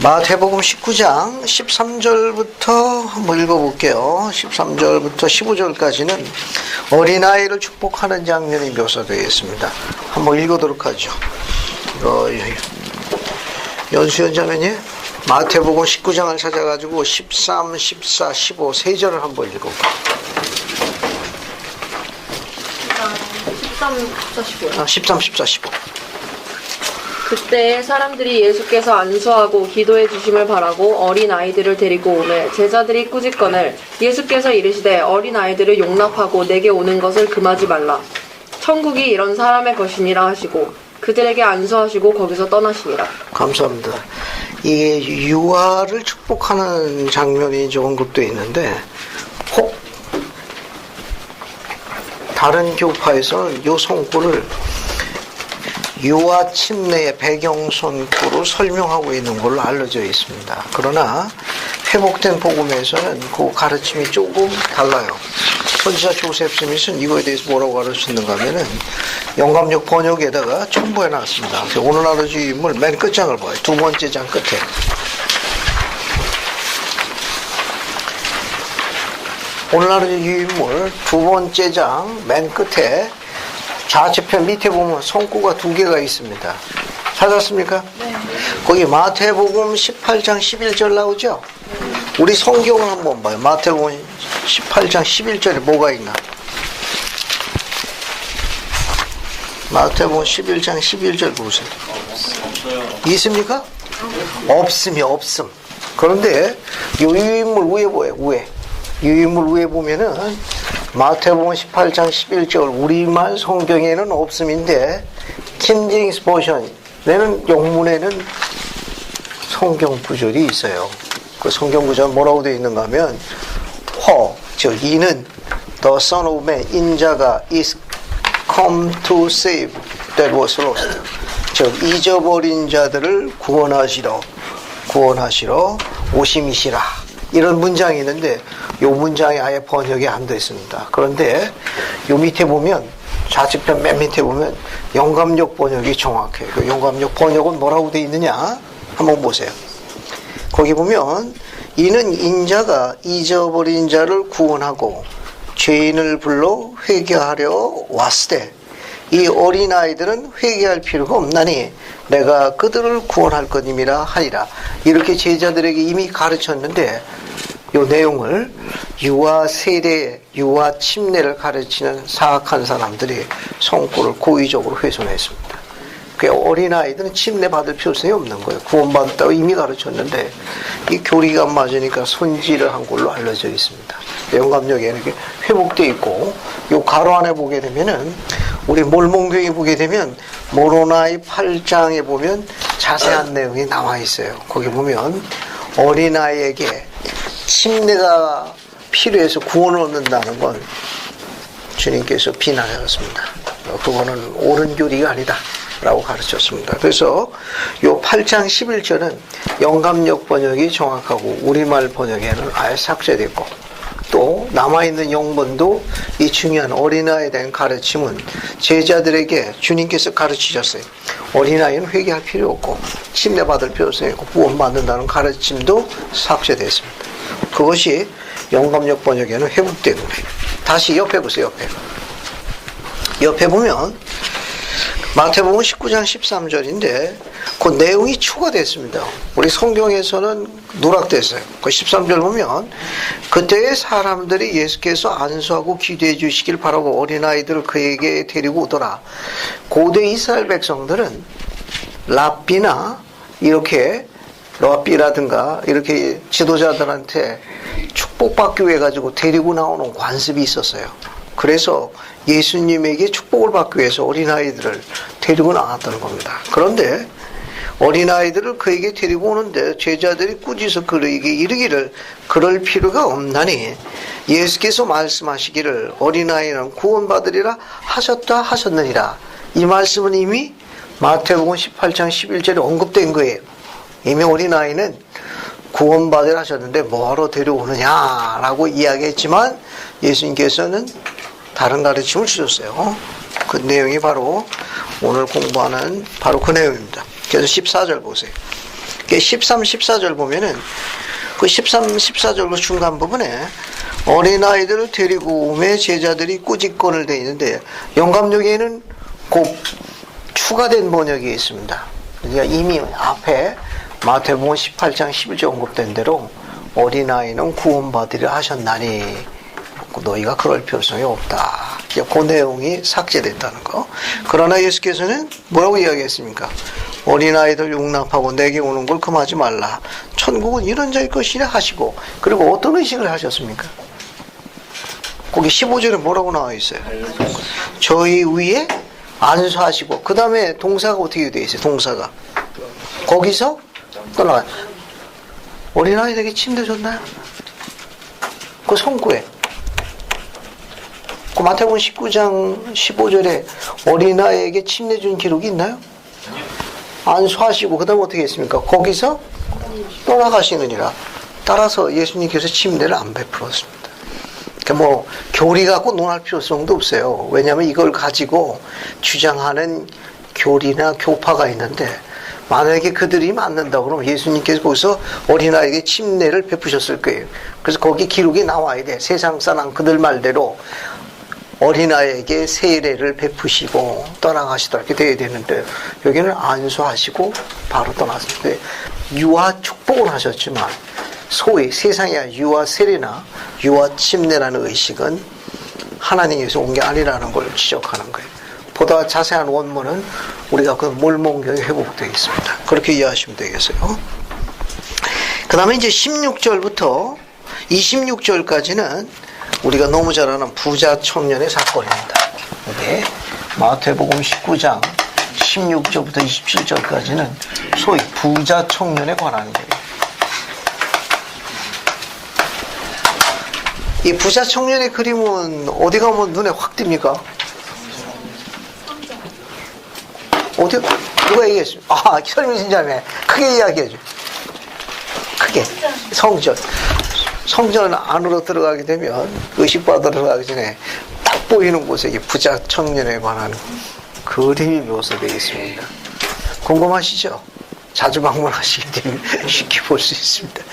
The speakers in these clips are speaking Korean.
마태복음 19장 13절부터 한번 읽어볼게요. 13절부터 15절까지는 어린아이를 축복하는 장면이 묘사되어 있습니다. 한번 읽어도록 하죠. 연수연 자매님, 마태복음 19장을 찾아가지고 13, 14, 15 세 절을 한번 읽어볼게요. 13, 14, 15. 그때 사람들이 예수께서 안수하고 기도해 주심을 바라고 어린 아이들을 데리고 오매 제자들이 꾸짖거늘 예수께서 이르시되 어린 아이들을 용납하고 내게 오는 것을 금하지 말라. 천국이 이런 사람의 것이니라 하시고 그들에게 안수하시고 거기서 떠나시니라. 감사합니다. 이게 유아를 축복하는 장면이 좀 언급되어 있는데 혹 다른 교파에서는 이 성구를 유아 침례의 배경 선구로 설명하고 있는 걸로 알려져 있습니다. 그러나 회복된 복음에서는 그 가르침이 조금 달라요. 선지자 조셉 스미스는 이거에 대해서 뭐라고 가르쳤는가 하면은 영감역 번역에다가 첨부해 놨습니다. 오늘 하루 주임을 맨 끝장을 봐요. 두 번째 장 끝에. 오늘 하루 주임을 두 번째 장 맨 끝에 좌측편 밑에 보면 성구가 두 개가 있습니다. 찾았습니까? 네. 거기 마태복음 18장 11절 나오죠? 우리 성경을 한번 봐요. 마태복음 18장 11절에 뭐가 있나? 마태복음 11장 11절 보세요. 있습니까? 없음. 그런데 이 유인물 위에 보여요. 위에. 유인물 위에 보면은 마태복음 18장 11절 우리말 성경에는 없음인데 킹제임스 버전에는 영문에는 성경 구절이 있어요. 그 성경 구절 뭐라고 되어 있는가 하면 즉 이는 the son of man 인자가 is come to save that was lost. 즉 잊어버린 자들을 구원하시러 오심이시라. 이런 문장이 있는데 이 문장이 아예 번역이 안 되어 있습니다. 그런데 이 밑에 보면 좌측편 맨 밑에 보면 영감역 번역이 정확해요. 그 영감역 번역은 뭐라고 되어 있느냐 한번 보세요. 거기 보면 이는 인자가 잊어버린 자를 구원하고 죄인을 불러 회개하려 왔을 때 이 어린아이들은 회개할 필요가 없나니 내가 그들을 구원할 것임이라 하리라. 이렇게 제자들에게 이미 가르쳤는데 이 내용을 유아 세례, 유아 침례를 가르치는 사악한 사람들이 성구를 고의적으로 훼손했습니다. 그 어린아이들은 침례 받을 필요성이 없는 거예요. 구원받았다고 이미 가르쳤는데 이 교리가 안 맞으니까 손질을 한 걸로 알려져 있습니다. 영감역에 이렇게 회복되어 있고 이 가로 안에 보게 되면은 우리 몰몬교에 보게 되면 모로나이 8장에 보면 자세한 내용이 나와 있어요. 거기 보면 어린아이에게 침례가 필요해서 구원을 얻는다는 건 주님께서 비난하셨습니다. 그거는 옳은 교리가 아니다 라고 가르쳤습니다. 그래서 이 8장 11절은 영감역 번역이 정확하고 우리말 번역에는 아예 삭제됐고 또 남아있는 영문도 이 중요한 어린아이에 대한 가르침은 제자들에게 주님께서 가르치셨어요. 어린아이는 회개할 필요 없고 침례 받을 필요성이 없고 구원받는다는 가르침도 삭제됐습니다. 그것이 영감역 번역에는 회복되는 거예요. 다시 옆에 보세요. 옆에 보면 마태복음 19장 13절인데 그 내용이 추가됐습니다. 우리 성경에서는 누락됐어요. 그 13절 보면 그때의 사람들이 예수께서 안수하고 기도해 주시길 바라고 어린아이들을 그에게 데리고 오더라. 고대 이스라엘 백성들은 랍비나 이렇게 랍비라든가 이렇게 지도자들한테 축복받기 위해 가지고 데리고 나오는 관습이 있었어요. 그래서 예수님에게 축복을 받기 위해서 어린아이들을 데리고 나왔다는 겁니다. 그런데 어린아이들을 그에게 데리고 오는데 제자들이 꾸짖어 그에게 이르기를 그럴 필요가 없나니 예수께서 말씀하시기를 어린아이는 구원받으리라 하셨느니라. 이 말씀은 이미 마태복음 18장 11절에 언급된 거예요. 이미 어린아이는 구원받으라 하셨는데 뭐하러 데려오느냐라고 이야기했지만 예수님께서는 다른 가르침을 주셨어요. 그 내용이 바로 오늘 공부하는 바로 그 내용입니다. 그래서 14절 보세요. 13, 14절 보면은 그 13, 14절 중간 부분에 어린아이들을 데리고 오매 제자들이 꾸짖건을 돼 있는데 영감역에는 곧 추가된 번역이 있습니다. 그러니까 이미 앞에 마태복음 18장 11절 언급된 대로 어린아이는 구원받으려 하셨나니 너희가 그럴 필요성이 없다. 그 내용이 삭제됐다는 거. 그러나 예수께서는 뭐라고 이야기했습니까? 어린아이들 용납하고 내게 오는 걸 금하지 말라. 천국은 이런 자일 것이라 하시고, 그리고 어떤 의식을 하셨습니까? 거기 15절에 뭐라고 나와 있어요? 저희 위에 안수하시고, 그 다음에 동사가 어떻게 되어 있어요? 동사가 거기서 떠나가요. 어린아이들에게 침대 줬나요? 그 성구에 그 마태복음 19장 15절에 어린아이에게 침례 준 기록이 있나요? 안수하시고 그 다음에 어떻게 했습니까? 거기서 떠나가시느니라. 따라서 예수님께서 침례를 안 베풀었습니다. 그러니까 뭐 교리 갖고 논할 필요성도 없어요. 왜냐하면 이걸 가지고 주장하는 교리나 교파가 있는데 만약에 그들이 맞는다 그러면 예수님께서 거기서 어린아이에게 침례를 베푸셨을 거예요. 그래서 거기 기록이 나와야 돼. 세상 사람 그들 말대로 어린아이에게 세례를 베푸시고 떠나가시다 이렇게 돼야 되는데 여기는 안수하시고 바로 떠났는데 유아 축복을 하셨지만 소위 세상의 유아 세례나 유아 침례라는 의식은 하나님께서 온 게 아니라는 걸 지적하는 거예요. 보다 자세한 원문은 우리가 그 몰몬경에 회복되어 있습니다. 그렇게 이해하시면 되겠어요. 그 다음에 이제 16절부터 26절까지는 우리가 너무 잘 아는 부자 청년의 사건입니다. 이게 마태복음 19장 16절부터 27절까지는 소위 부자 청년에 관한 거예요. 이 부자 청년의 그림은 어디 가면 눈에 확 띕니까? 어디, 누가 얘기했습니까? 아, 설명신자매. 크게 이야기해줘. 크게. 성전 안으로 들어가게 되면 의식받으러 들어가기 전에 딱 보이는 곳에 이 부자 청년에 관한 그림이 묘사되어 있습니다. 궁금하시죠? 자주 방문하시게 되면 쉽게 볼 수 있습니다.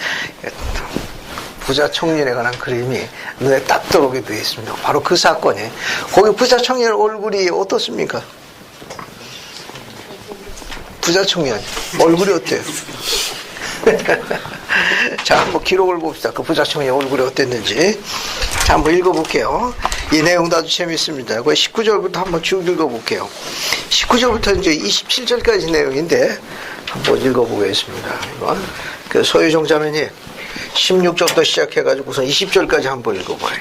부자 청년에 관한 그림이 눈에 딱 들어오게 되어 있습니다. 바로 그 사건에 거기 부자 청년 얼굴이 어떻습니까? 부자 청년 얼굴이 어때요? 자, 한번 기록을 봅시다. 그 부자 청년 얼굴이 어땠는지. 자, 한번 읽어볼게요. 이 내용도 아주 재밌습니다. 그 19절부터 한번 쭉 읽어볼게요. 19절부터 이제 27절까지 내용인데 한번 읽어보겠습니다. 이건 그 소유정 자매님 16절부터 시작해가지고 우선 20절까지 한번 읽어봐요.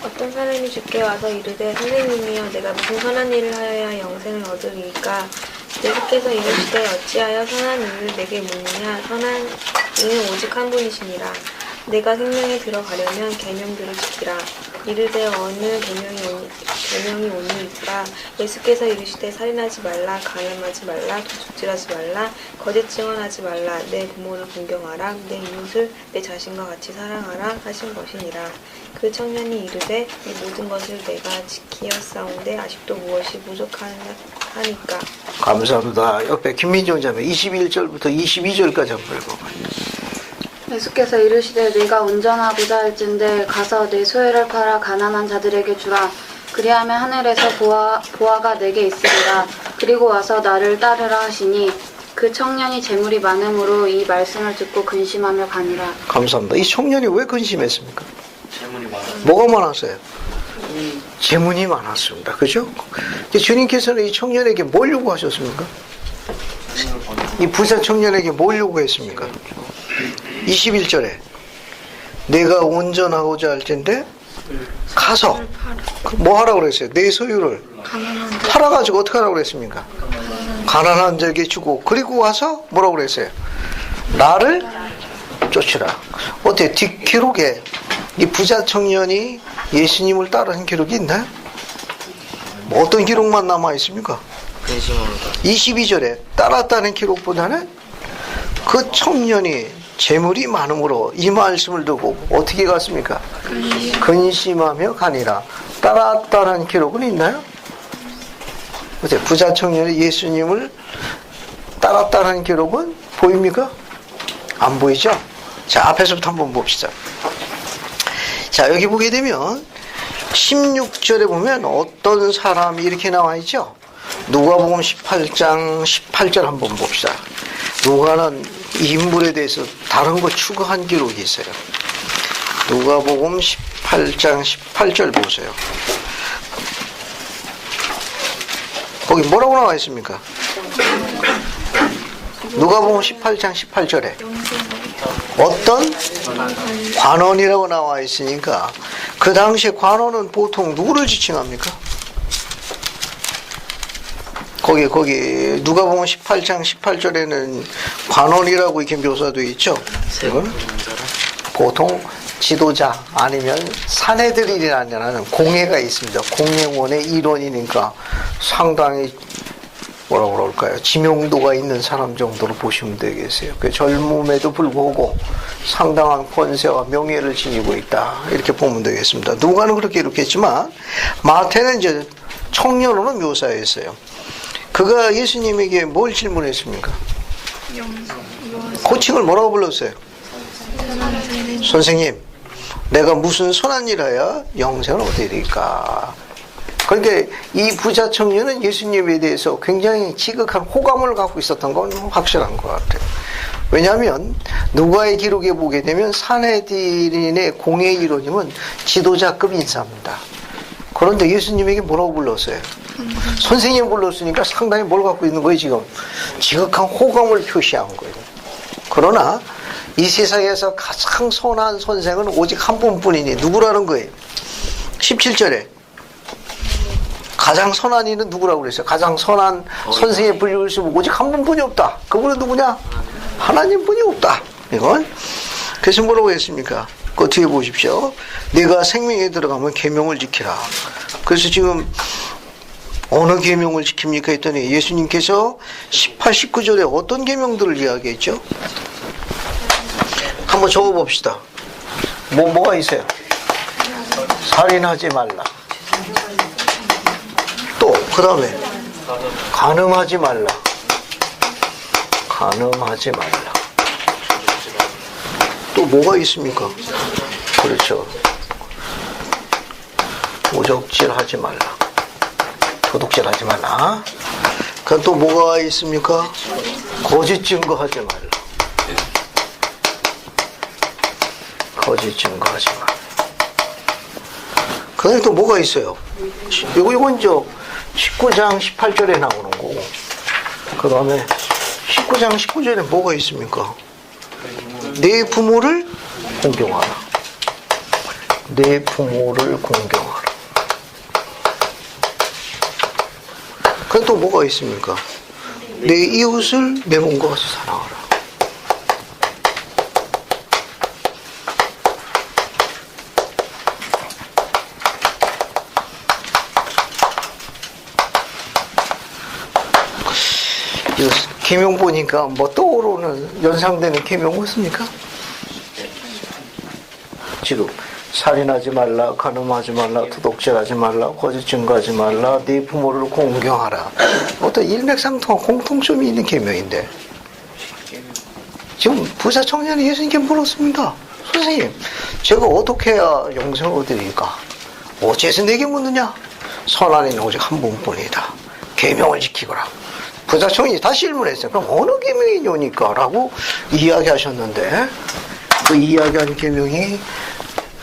어떤 사람이 주께 와서 이르되 선생님이여 내가 무슨 선한 일을 하여야 영생을 얻으리이까 예수께서 이르시되 어찌하여 선한 일을 내게 묻느냐 선한 이는 오직 한 분이시니라 내가 생명에 들어가려면 계명들을 지키라 이르되 어느 계명이 오니이까 예수께서 이르시되 살인하지 말라 간음하지 말라 도둑질하지 말라 거짓 증언하지 말라 내 부모를 존경하라 내 이웃을 내 자신과 같이 사랑하라 하신 것이니라 그 청년이 이르되 이 모든 것을 내가 지키었사온데 아직도 무엇이 부족하니까 감사합니다. 옆에 김민정 자매 21절부터 22절까지 한번 읽어봐요. 예수께서 이르시되 네가 운전하고자 할진대 가서 내 소유를 팔아 가난한 자들에게 주라. 그리하면 하늘에서 보화가 내게 있으리라. 그리고 와서 나를 따르라 하시니 그 청년이 재물이 많음으로 이 말씀을 듣고 근심하며 가니라. 감사합니다. 이 청년이 왜 근심했습니까? 뭐가 많았어요? 재물이 많았습니다. 그죠? 주님께서는 이 청년에게 뭘 요구하셨습니까? 이 부자 청년에게 뭘 요구했습니까? 21절에 내가 온전하고자 할 텐데 가서 뭐 하라고 그랬어요? 내 소유를 팔아가지고 어떻게 하라고 그랬습니까? 가난한 자에게 주고 그리고 와서 뭐라고 그랬어요? 나를 쫓으라. 어때? 뒷기록에 이 부자 청년이 예수님을 따르는 기록이 있나요? 뭐 어떤 기록만 남아 있습니까? 22절에 따랐다는 기록보다는 그 청년이 재물이 많음으로 이 말씀을 듣고 어떻게 갔습니까? 근심하며 가니라. 따랐다는 기록은 있나요? 어때? 부자 청년이 예수님을 따랐다는 기록은 보입니까? 안 보이죠? 자, 앞에서부터 한번 봅시다. 자, 여기 보게 되면 16절에 보면 어떤 사람이 이렇게 나와 있죠? 누가복음 18장 18절 한번 봅시다. 누가는 이 인물에 대해서 다른 거 추가한 기록이 있어요. 누가복음 18장 18절 보세요. 거기 뭐라고 나와 있습니까? 누가복음 18장 18절에 어떤 관원이라고 나와 있으니까 그 당시에 관원은 보통 누구를 지칭합니까? 거기 누가복음 18장 18절에는 관원이라고 이렇게 묘사되어 있죠. 보통 지도자 아니면 사내들이라는 공회가 있습니다. 공회원의 일원이니까 상당히 뭐라고 그럴까요? 지명도가 있는 사람 정도로 보시면 되겠어요. 그 젊음에도 불구하고 상당한 권세와 명예를 지니고 있다. 이렇게 보면 되겠습니다. 누가는 그렇게 이렇겠지만 마태는 이제 청년으로 묘사했어요. 그가 예수님에게 뭘 질문했습니까? 호칭을 뭐라고 불렀어요? 선생님, 내가 무슨 선한 일 하여 영생을 얻으리까? 그러니까 이 부자 청년은 예수님에 대해서 굉장히 지극한 호감을 갖고 있었던 건 확실한 것 같아요. 왜냐하면 누가의 기록에 보게 되면 사내들인의 공회 일원이면 지도자급 인사입니다. 그런데 예수님에게 뭐라고 불렀어요? 선생님 불렀으니까 상당히 뭘 갖고 있는 거예요 지금? 지극한 호감을 표시한 거예요. 그러나 이 세상에서 가장 선한 선생은 오직 한 분뿐이니 누구라는 거예요? 17절에 가장 선한 이는 누구라고 그랬어요? 가장 선한 선생의 분류를 쓰면 오직 한 분뿐이 없다. 그분은 누구냐? 하나님뿐이 없다. 이건 그래서 뭐라고 했습니까? 그 뒤에 보십시오. 내가 생명에 들어가면 계명을 지키라. 그래서 지금 어느 계명을 지킵니까 했더니 예수님께서 18, 19절에 어떤 계명들을 이야기했죠? 한번 적어봅시다. 뭐가 있어요? 살인하지 말라. 또 그 다음에 간음하지 말라. 간음하지 말라. 또 뭐가 있습니까? 그렇죠. 오적질하지 말라. 도둑질하지 말라. 그럼 또 뭐가 있습니까? 거짓 증거하지 말라. 거짓 증거하지 말라. 그 다음에 또 뭐가 있어요? 이건 저 19장 18절에 나오는 거고, 그 다음에 19장 19절에 뭐가 있습니까? 내 부모를 공경하라. 내 부모를 공경하라. 그럼 또 뭐가 있습니까? 내 이웃을 내 몸과 같이 사랑하라. 계명 보니까 뭐 떠오르는 연상되는 계명 없습니까? 지금 살인하지 말라, 간음하지 말라, 도둑질하지 말라, 거짓 증거하지 말라, 네 부모를 공경하라. 어떤 일맥상통한 공통점이 있는 계명인데 지금 부자 청년이 예수님께 물었습니다. 선생님, 제가 어떻게 해야 영생을 얻으리까? 어째서 내게 묻느냐? 선한 이는 오직 한 분뿐이다. 계명을 지키거라. 부자 청년이 다시 질문했어요. 그럼 어느 계명이냐니까? 라고 이야기하셨는데 그 이야기한 계명이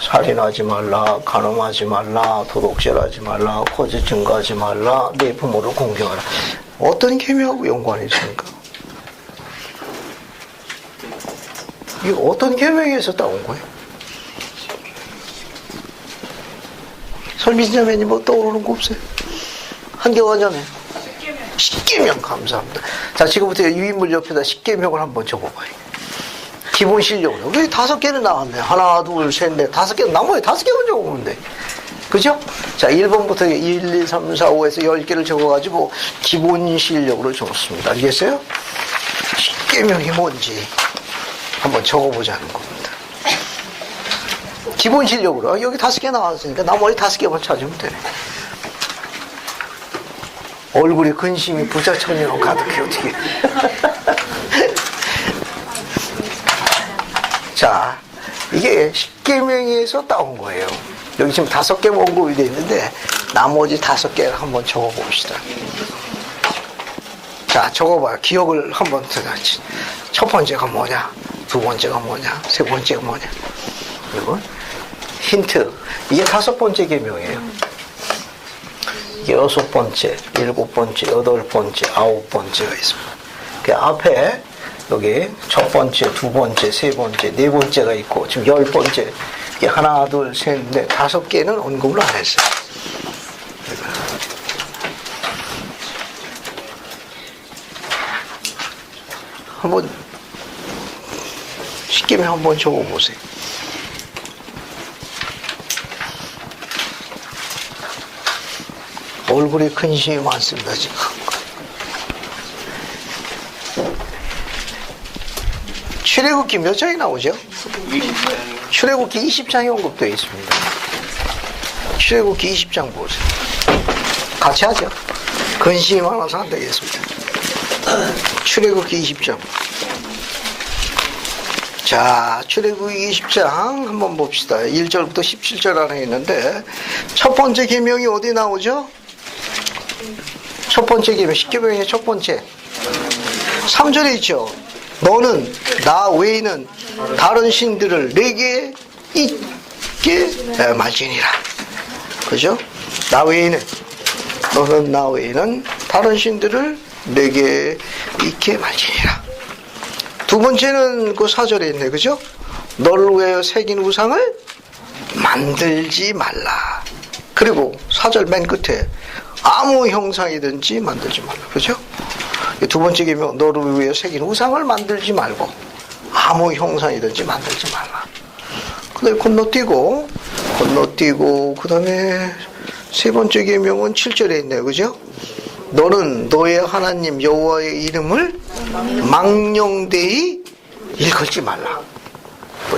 살인하지 말라, 간음하지 말라, 도둑질하지 말라, 거짓 증거하지 말라, 내 부모를 공경하라. 어떤 계명하고 연관이 있습니까? 이거 어떤 계명에서 따온 거예요? 설민자매님 뭐 떠오르는 거 없어요? 한겨가자매. 십계명 감사합니다. 자, 지금부터 유인물 옆에다 십계명을 한번 적어봐요. 기본 실력으로. 여기 5개는 나왔네. 하나, 둘, 셋, 넷, 5개. 나머지 5개만 적으면 돼. 그죠? 자, 1번부터 1, 2, 3, 4, 5에서 10개를 적어가지고 기본 실력으로 적었습니다. 알겠어요? 십계명이 뭔지 한번 적어보자는 겁니다. 기본 실력으로. 여기 5개 나왔으니까 나머지 5개만 찾으면 되네. 얼굴에 근심이 부자 청년으로 가득해, 어떻게. 자, 이게 십계명에서 따온 거예요. 여기 지금 5개 원고이 되어 있는데 나머지 5개를 한번 적어봅시다. 자, 적어봐요. 기억을 한번 들어야지. 첫 번째가 뭐냐? 두 번째가 뭐냐? 세 번째가 뭐냐? 그리고 힌트. 이게 5번째 계명이에요. 6번째, 7번째, 8번째, 9번째가 있습니다. 그 앞에 여기 첫 번째, 두 번째, 세 번째, 네 번째가 있고 지금 10번째. 이게 하나, 둘, 셋, 넷, 5개는 언급을 안 했어요. 한번 십계명 한번 적어보세요. 얼굴에 근심이 많습니다 지금. 출애굽기 몇 장이 나오죠? 출애굽기 20장이 언급되어 있습니다. 출애굽기 20장 보세요. 같이 하죠. 근심이 많아서 안 되겠습니다. 출애굽기 20장. 자, 출애굽기 20장 한번 봅시다. 1절부터 17절 안에 있는데 첫 번째 계명이 어디 나오죠? 첫 번째 계명, 십계명의 첫 번째 3절에 있죠. 너는 나 외에는 다른 신들을 내게 있게 말지니라. 그죠? 나 외에는, 너는 나 외에는 다른 신들을 내게 있게 말지니라. 두 번째는 그 4절에 있네. 그죠? 너를 위하여 새긴 우상을 만들지 말라. 그리고 4절 맨 끝에 아무 형상이든지 만들지 말라. 그죠? 두 번째 계명, 너를 위하여 새긴 우상을 만들지 말고 아무 형상이든지 만들지 말라. 그 다음에 건너뛰고 그 다음에 세 번째 계명은 7절에 있네요. 그죠? 너는 너의 하나님 여호와의 이름을 망령되이 일컬지 말라.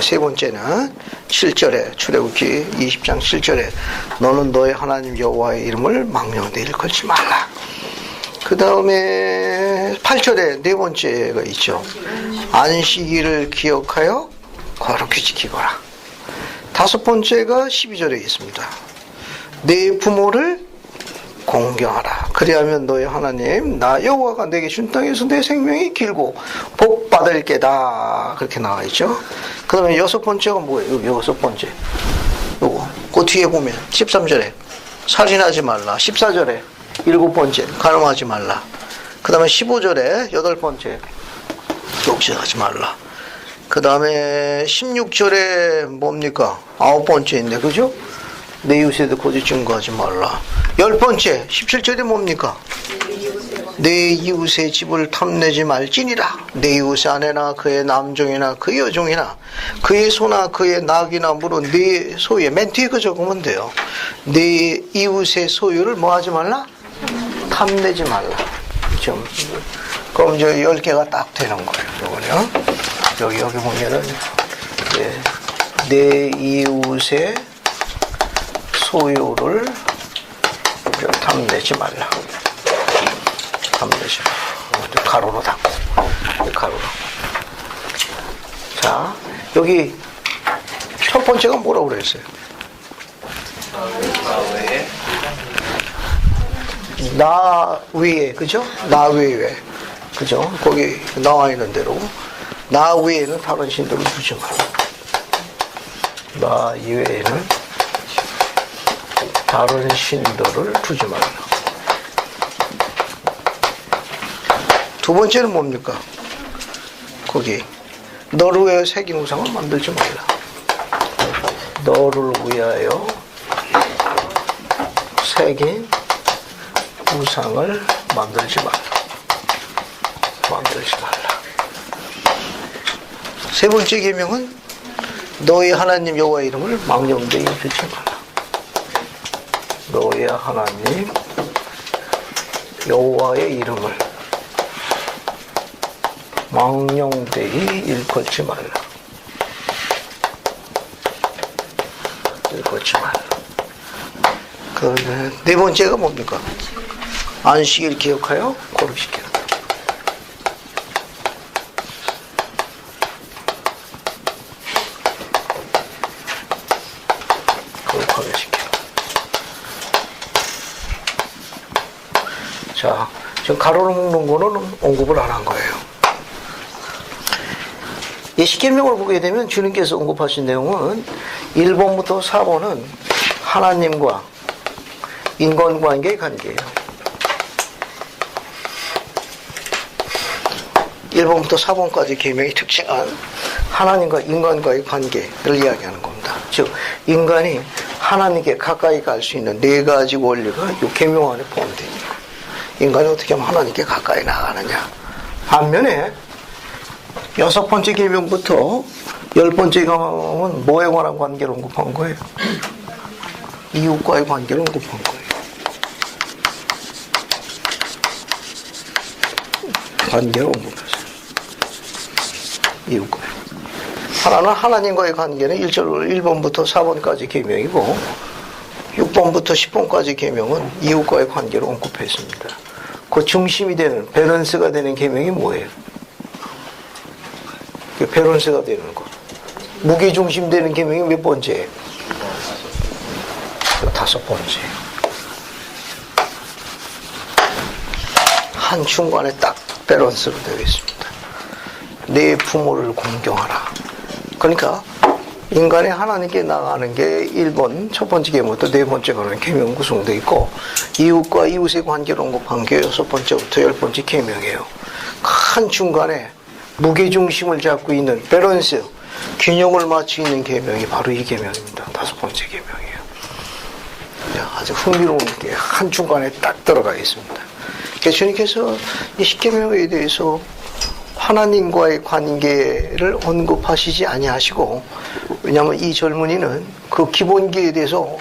세 번째는 7절에 출애굽기 20장 7절에 너는 너의 하나님 여호와의 이름을 망령되이 일컬지 말라. 그 다음에 8절에 네 번째가 있죠. 안식일을 기억하여 거룩히 지키거라. 다섯 번째가 12절에 있습니다. 내 부모를 공경하라. 그리하면 너의 하나님 나 여호와가 내게 준 땅에서 내 생명이 길고 복 받을 게다. 그렇게 나와 있죠. 그 다음에 여섯 번째가 뭐예요? 여기 여섯 번째. 요거 그 뒤에 보면 13절에 살인하지 말라. 14절에 일곱 번째 간음하지 말라. 그 다음에 15절에 여덟 번째 욕심하지 말라. 그 다음에 16절에 뭡니까? 아홉 번째인데 그죠? 내 이웃에 거짓 증거하지 말라. 열 번째 17절에 뭡니까? 내 이웃의 집을 탐내지 말지니라. 내 이웃의 아내나 그의 남종이나 그의 여종이나 그의 소나 그의 낙이나 물은 네 소유에 맨 뒤에 그 적으면 돼요. 내 이웃의 소유를 뭐 하지 말라? 탐내지 말라. 좀 그럼 이제 10개가 딱 되는 거예요. 요거요. 여기 보면은 내 이웃의 소유를 탐내지 말라. 탐내지 말라. 가로로 닫고. 가로로. 자, 여기 첫 번째가 뭐라고 그랬어요? 나 위에, 그죠? 나 위에. 그죠? 거기 나와 있는 대로. 나 위에는 다른 신들을 두지 말라. 나 이외에는 다른 신들을 두지 말라. 두 번째는 뭡니까? 거기 너를 위하여 새긴 우상을 만들지 말라. 너를 위하여 새긴 우상을 만들지 말라. 만들지 말라. 세 번째 계명은 너의 하나님 여호와의 이름을 망령되이 일컬지 말라. 너의 하나님 여호와의 이름을 망령되이 일컬지 말라. 일컬지 말라. 그 네 번째가 뭡니까? 안식일 기억하여 거룩시키라. 가로로 묶는 거는 언급을 안 한 거예요. 이 십계명을 보게 되면 주님께서 언급하신 내용은 1번부터 4번은 하나님과 인간관계의 관계예요. 1번부터 4번까지 계명이 특징한 하나님과 인간과의 관계를 이야기하는 겁니다. 즉 인간이 하나님께 가까이 갈 수 있는 네 가지 원리가 이 계명 안에 포함됩니다. 인간이 어떻게 하면 하나님께 가까이 나가느냐. 반면에 6번째 계명부터 10번째 계명은 뭐에 관한 관계를 언급한 거예요? 이웃과의 관계를 언급한 거예요. 관계를 언급했어요. 이웃과. 하나는 하나님과의 관계는 1번부터 4번까지 계명이고 6번부터 10번까지 계명은 이웃과의 관계를 언급했습니다. 그 중심이 되는 밸런스가 되는 계명이 뭐예요? 그 밸런스가 되는 거. 무게중심 되는 계명이 몇 번째예요? 5번째. 한 중간에 딱 밸런스로 되어 있습니다. 내 부모를 공경하라. 그러니까 인간이 하나님께 나가는 게 1번 첫 번째 계명부터 네 번째 가는 계명 구성되어 있고 이웃과 이웃의 관계를 언급한 게 6번째부터 10번째 계명이에요. 한 중간에 무게중심을 잡고 있는 밸런스, 균형을 맞추고 있는 계명이 바로 이 계명입니다. 5번째 계명이에요. 아주 흥미로운 게 한 중간에 딱 들어가 있습니다. 그래서 주님께서 이 십계명에 대해서 하나님과의 관계를 언급하시지 아니하시고, 왜냐하면 이 젊은이는 그 기본기에 대해서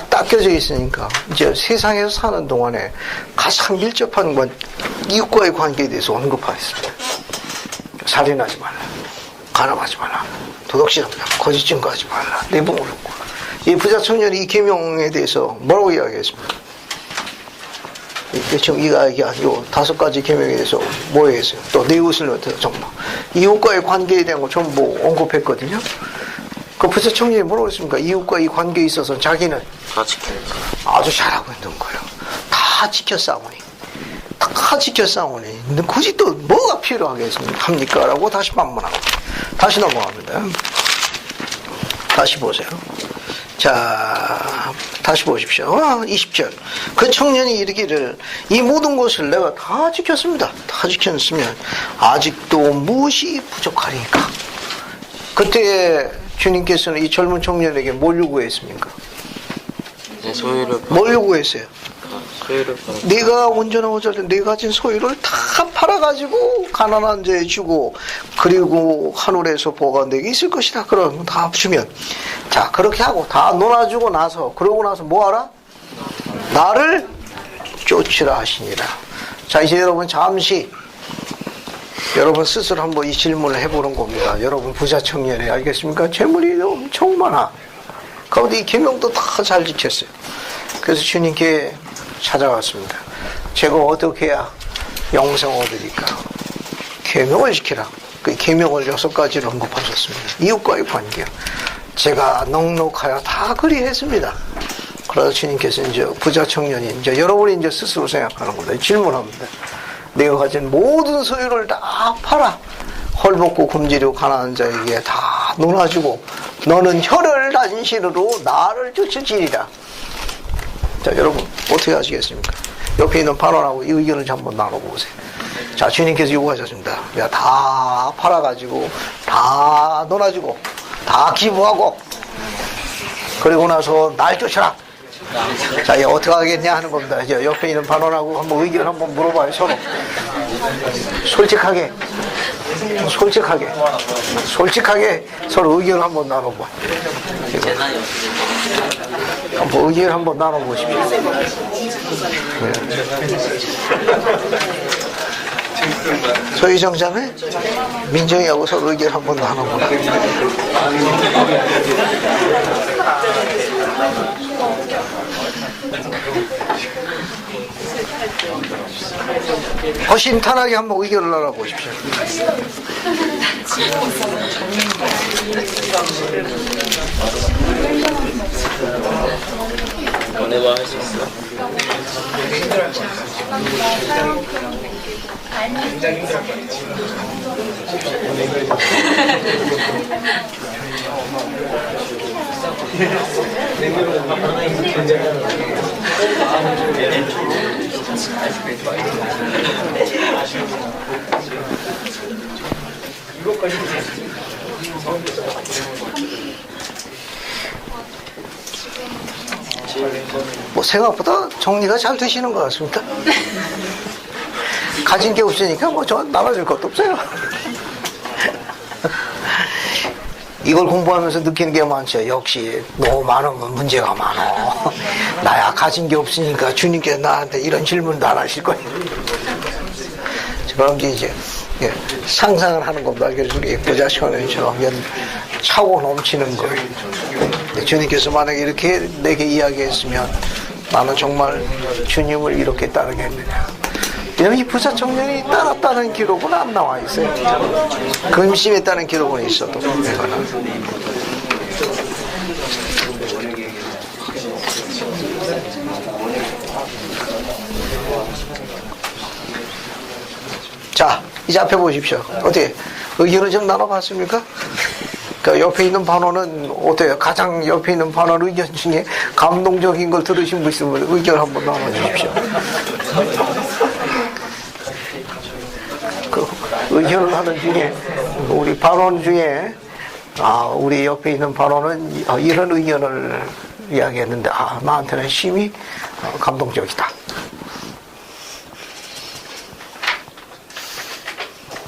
닦여져 있으니까 이제 세상에서 사는 동안에 가장 밀접한 건 이웃과의 관계에 대해서 언급하셨습니다. 살인하지 말라, 간음하지 말라, 도둑질하지 말라, 거짓 증거하지 말라, 내 부모를 고. 이 부자 청년이 이 계명에 대해서 뭐라고 이야기했습니까? 지금 이 5 가지 계명에 대해서 뭐 했어요? 또 내 이웃을 어떻게 정말 이웃과의 관계에 대한 거 전부 언급했거든요. 그 부자 청년이 뭐라고 했습니까? 이웃과 이 관계에 있어서 자기는 아주 잘하고 있는 거예요. 다 지켜 싸우니. 다 지켜 싸우니. 근데 굳이 또 뭐가 필요하겠습니까? 라고 다시 반문하고. 다시 넘어갑니다. 다시 보세요. 자, 다시 보십시오. 20절. 그 청년이 이르기를 이 모든 것을 내가 다 지켰습니다. 다 지켰으면 아직도 무엇이 부족하리까? 그때 주님께서는 이 젊은 청년에게 뭘 요구했습니까? 뭘 요구했어요? 네가 온전하고 잘된 네 가진 소유를 다 팔아가지고 가난한 자에 주고, 그리고 하늘에서 보가 내게 있을 것이다. 그럼 다 주면, 자, 그렇게 하고 다 놀아주고 나서, 그러고 나서 뭐 하라? 나를 쫓으라 하시니라. 자, 이제 여러분 잠시 여러분 스스로 한번 이 질문을 해보는 겁니다. 여러분 부자 청년이 알겠습니까? 재물이 엄청 많아. 그런데 이 계명도 다 잘 지켰어요. 그래서 주님께 찾아갔습니다. 제가 어떻게 해야 영생 얻으리까? 계명을 지키라. 그 계명을 6가지를 언급하셨습니다. 이웃과의 관계. 제가 넉넉하여 다 그리했습니다. 그래서 주님께서 이제 부자 청년이 이제 여러분이 이제 스스로 생각하는 겁니다. 질문합니다. 내가 가진 모든 소유를 다 팔아. 헐벗고 굶주리고 가난한 자에게 다 놀아주고 너는 혀를 다진 신으로 나를 쫓을지니라. 자, 여러분 어떻게 하시겠습니까? 옆에 있는 반원하고 이 의견을 한번 나눠보세요. 자, 주님께서 요구하셨습니다. 내가 다 팔아가지고 다 놀아주고 다 기부하고 그리고 나서 날 쫓아라. 자, 얘 어떻게 하겠냐 하는 겁니다. 이제 옆에 있는 반원하고 한번 의견 한번 물어봐요. 서로 솔직하게 서로 의견을 한번 나눠봐. 한번 의견을 한번 나눠보십시오. 네. 소유정 자매, 민정이하고 서로 의견 한번 나눠보자. 허심탄회하게 한번 의견을 나눠보십시오. 연애와 할 수 있어. 뭐 생각보다 정리가 잘 되시는 것 같습니다. 가진 게 없으니까 뭐 저 나눠줄 것도 없어요. 이걸 공부하면서 느끼는 게 많죠. 역시 너무 많으면 문제가 많아. 나야 가진 게 없으니까 주님께서 나한테 이런 질문도 안 하실 거예요. 그럼 이제 상상을 하는 겁니다. 그래서 우리 부자시원처럼 차고 넘치는 거예요. 주님께서 만약에 이렇게 내게 이야기했으면 나는 정말 주님을 이렇게 따르겠느냐. 왜냐면 이 부자 청년이 따랐다는 기록은 안 나와 있어요. 근심했다는 기록은 있어도 이거는. 자, 이제 앞에 보십시오. 어떻게 의견을 좀 나눠봤습니까? 그 옆에 있는 반원은 어때요? 가장 옆에 있는 반원 의견 중에 감동적인 걸 들으신 분 있으면 의견 한번 나눠주십시오. 그 의견을 하는 중에 우리 반원 중에 우리 옆에 있는 반원은 이런 의견을 이야기했는데 나한테는 심히 감동적이다.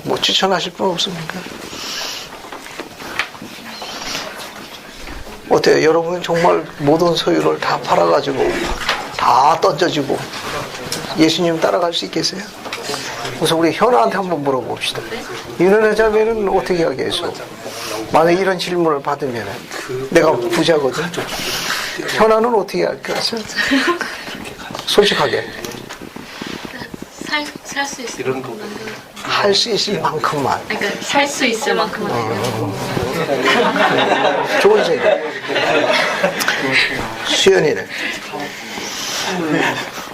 뭐 추천하실 분 없습니까? 어때요? 여러분 정말 모든 소유를 다 팔아가지고 다 던져주고 예수님 따라갈 수 있겠어요? 우선 우리 현아한테 한번 물어봅시다. 이런 자매는 어떻게 하겠어? 만약 이런 질문을 받으면 내가 부자거든. 현아는 어떻게 할겠어? 솔직하게. 살 수 있을 만큼만. 할 수 있을 만큼만. 그러니까 살 수 있을 만큼만. 좋은 생각. 수연이는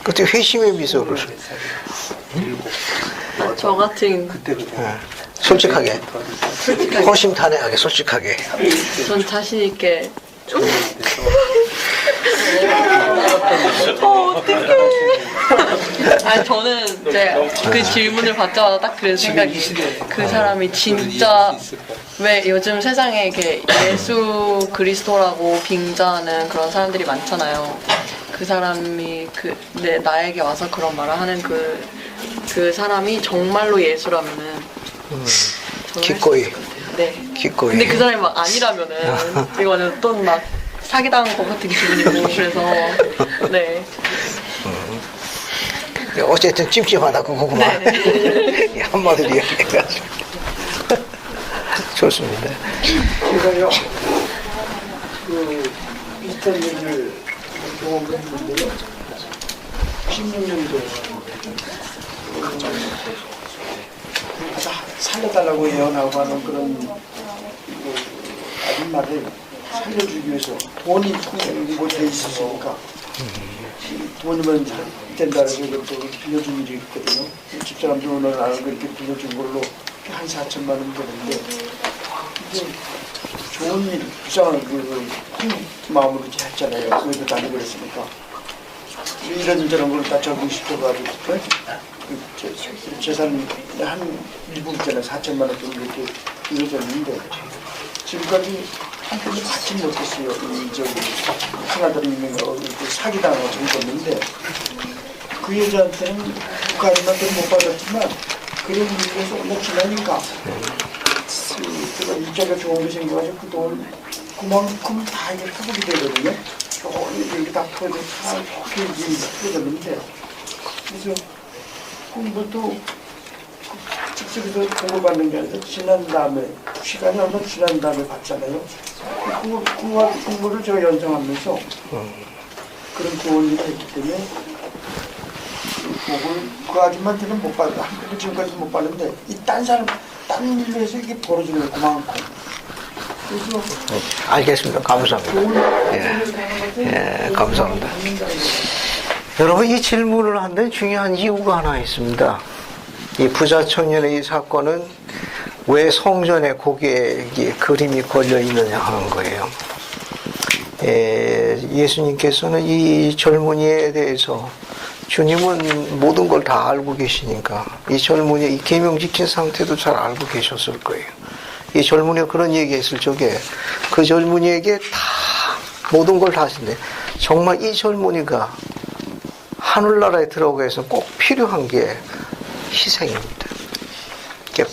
그때 회심의 미소를. 저 같은 솔직하게. 허심탄회하게 솔직하게. 전 자신 있게 아니 저는 이제 그 질문을 받자마자 딱 그런 생각이 그 사람이 진짜 왜 요즘 세상에 이렇게 예수 그리스도라고 빙자하는 그런 사람들이 많잖아요. 그 사람이 나에게 와서 그런 말을 하는 그 사람이 정말로 예수라면은 기꺼이. 네. 기꺼이. 근데 그 사람이 막 아니라면은 이거는 또 막 사기당한 것 같은 기분이고 그래서 네. 어쨌든 찜찜하다 그거구만. 네. 한마디로 이야기해가지고. 좋습니다. 제가요, 비슷한 얘기를 경험했는데요. 16년도에 살려달라고 예언하고 하는 그런 아줌마를 살려주기 위해서 돈이 돼 있으니까 돈이면 된다고 해서 또 빌려준 일이 있거든요. 집사람들 오늘 알고 이렇게 빌려준 걸로 한 4천만 원 되는데 이제 좋은 일, 부상을 큰 마음으로 했잖아요. 외도 다니고 그랬으니까 이런저런 걸 다 적응시켜가지고 재산 한 일부 있잖아요. 4천만 원 정도 이렇게 빌려줬는데 지금까지 한 푼도 받지 못했어요. 하나들이 있는 거 사기당하고 정도였는데 그 여자한테는 그 아줌마한테는 못 받았지만 그런 일에서 얼마 지나니까 제가 일자리가 좋은 게 생겨가지고 그 돈 그만큼 다 이렇게 회복이 되거든요. 이렇게 다 풀어져 다 풀어졌는데 그래서 공부도 즉석에서 공부받는 게 아니라 지난 다음에 시간이 얼마 지난 다음에 받잖아요. 공부를 제가 연장하면서 그런 구원이 됐기 때문에 복을 그 아줌마한테는 못 받아. 한국을 지금까지 못 받는데 이 딴 사람, 딴 일로 해서 이게 벌어지는 거 그만큼. 그래서 알겠습니다. 감사합니다. 예, 감사합니다. 여러분, 이 질문을 하는 데 중요한 이유가 하나 있습니다. 이 부자 청년의 이 사건은 왜 성전에 거기에 이게 그림이 걸려 있느냐 하는 거예요. 예수님께서는 이 젊은이에 대해서 주님은 모든 걸 다 알고 계시니까 이 젊은이 이 계명 지킨 상태도 잘 알고 계셨을 거예요. 이 젊은이가 그런 얘기했을 적에 그 젊은이에게 다 모든 걸 다 하신대. 정말 이 젊은이가 하늘나라에 들어가기 위해서 꼭 필요한 게 희생입니다.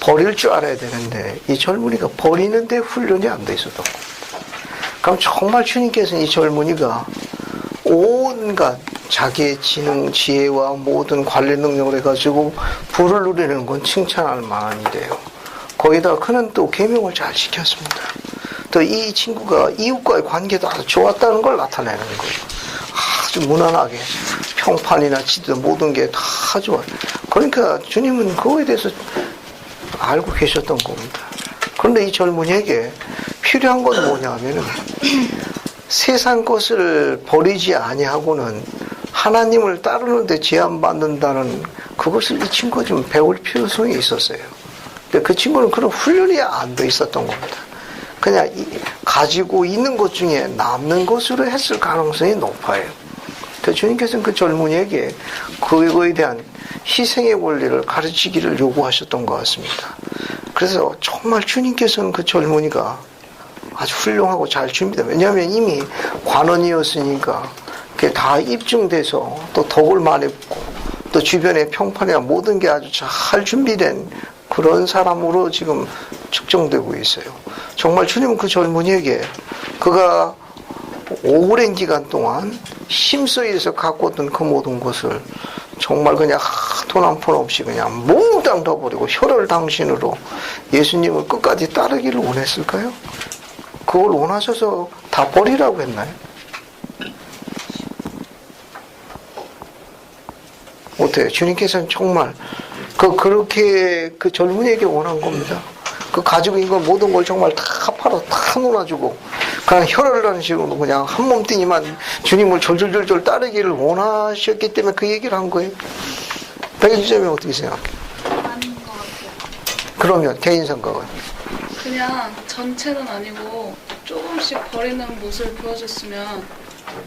버릴 줄 알아야 되는데 이 젊은이가 버리는데 훈련이 안 돼 있었던 겁니다. 그럼 정말 주님께서는 이 젊은이가 온갖 자기의 지능, 지혜와 모든 관리 능력을 해가지고 부를 누리는 건 칭찬할 만한데요. 거기다가 그는 또 계명을 잘 지켰습니다. 또 이 친구가 이웃과의 관계도 아주 좋았다는 걸 나타내는 거예요. 아주 무난하게 평판이나 지도 모든 게 다 좋아요. 그러니까 주님은 그거에 대해서 알고 계셨던 겁니다. 그런데 이 젊은이에게 필요한 건 뭐냐 하면은 세상 것을 버리지 아니하고는 하나님을 따르는데 제한받는다는 그것을 이 친구가 좀 배울 필요성이 있었어요. 근데 그 친구는 그런 훈련이 안 돼 있었던 겁니다. 그냥 가지고 있는 것 중에 남는 것으로 했을 가능성이 높아요. 그 주님께서는 그 젊은이에게 그거에 대한 희생의 원리를 가르치기를 요구하셨던 것 같습니다. 그래서 정말 주님께서는 그 젊은이가 아주 훌륭하고 잘 준비돼요. 왜냐하면 이미 관원이었으니까 그게 다 입증돼서 또 덕을 많이 붙고 또 주변의 평판이나 모든 게 아주 잘 준비된 그런 사람으로 지금 측정되고 있어요. 정말 주님은 그 젊은이에게 그가 오랜 기간 동안 힘써서 갖고 있던 그 모든 것을 정말 그냥 돈 한 푼 없이 그냥 몽땅 다 버리고 혈혈당신으로 예수님을 끝까지 따르기를 원했을까요? 그걸 원하셔서 다 버리라고 했나요? 어때요? 주님께서는 정말 그렇게 그 젊은이에게 원한 겁니다. 그 가지고 있는 건 모든 걸 정말 다 팔아 다 놀아주고 그냥 혈혈을 하는 식으로 그냥 한 몸뚱이만 주님을 졸졸졸졸 따르기를 원하셨기 때문에 그 얘기를 한 거예요. 백일주점이 어떻게 생각해? 아닌 것 같아요. 그러면 개인 생각은? 그냥 전체는 아니고 조금씩 버리는 모습을 보여줬으면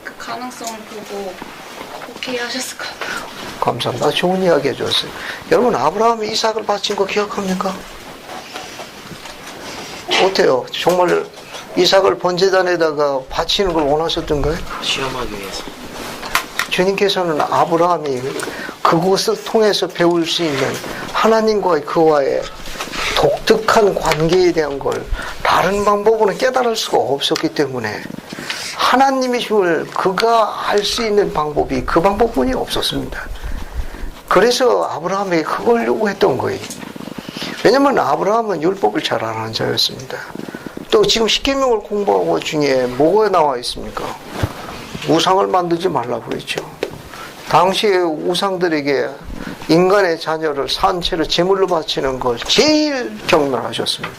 그 가능성을 보고 오케이 하셨을 것 같아요. 감사합니다. 좋은 이야기 해줬어요. 여러분 아브라함이 이삭을 바친 거 기억합니까? 어때요? 정말 이삭을 번제단에다가 바치는 걸 원하셨던가요? 시험하기 위해서. 주님께서는 아브라함이 그것을 통해서 배울 수 있는 하나님과의 그와의 독특한 관계에 대한 걸 다른 방법으로는 깨달을 수가 없었기 때문에 하나님이심을 그가 알 수 있는 방법이 그 방법뿐이 없었습니다. 그래서 아브라함에게 그걸 요구했던 거예요. 왜냐하면 아브라함은 율법을 잘 아는 자였습니다. 또 지금 십계명을 공부하고 중에 뭐가 나와 있습니까? 우상을 만들지 말라고 그랬죠. 당시에 우상들에게 인간의 자녀를 산채로 제물로 바치는 걸 제일 경멸하셨습니다.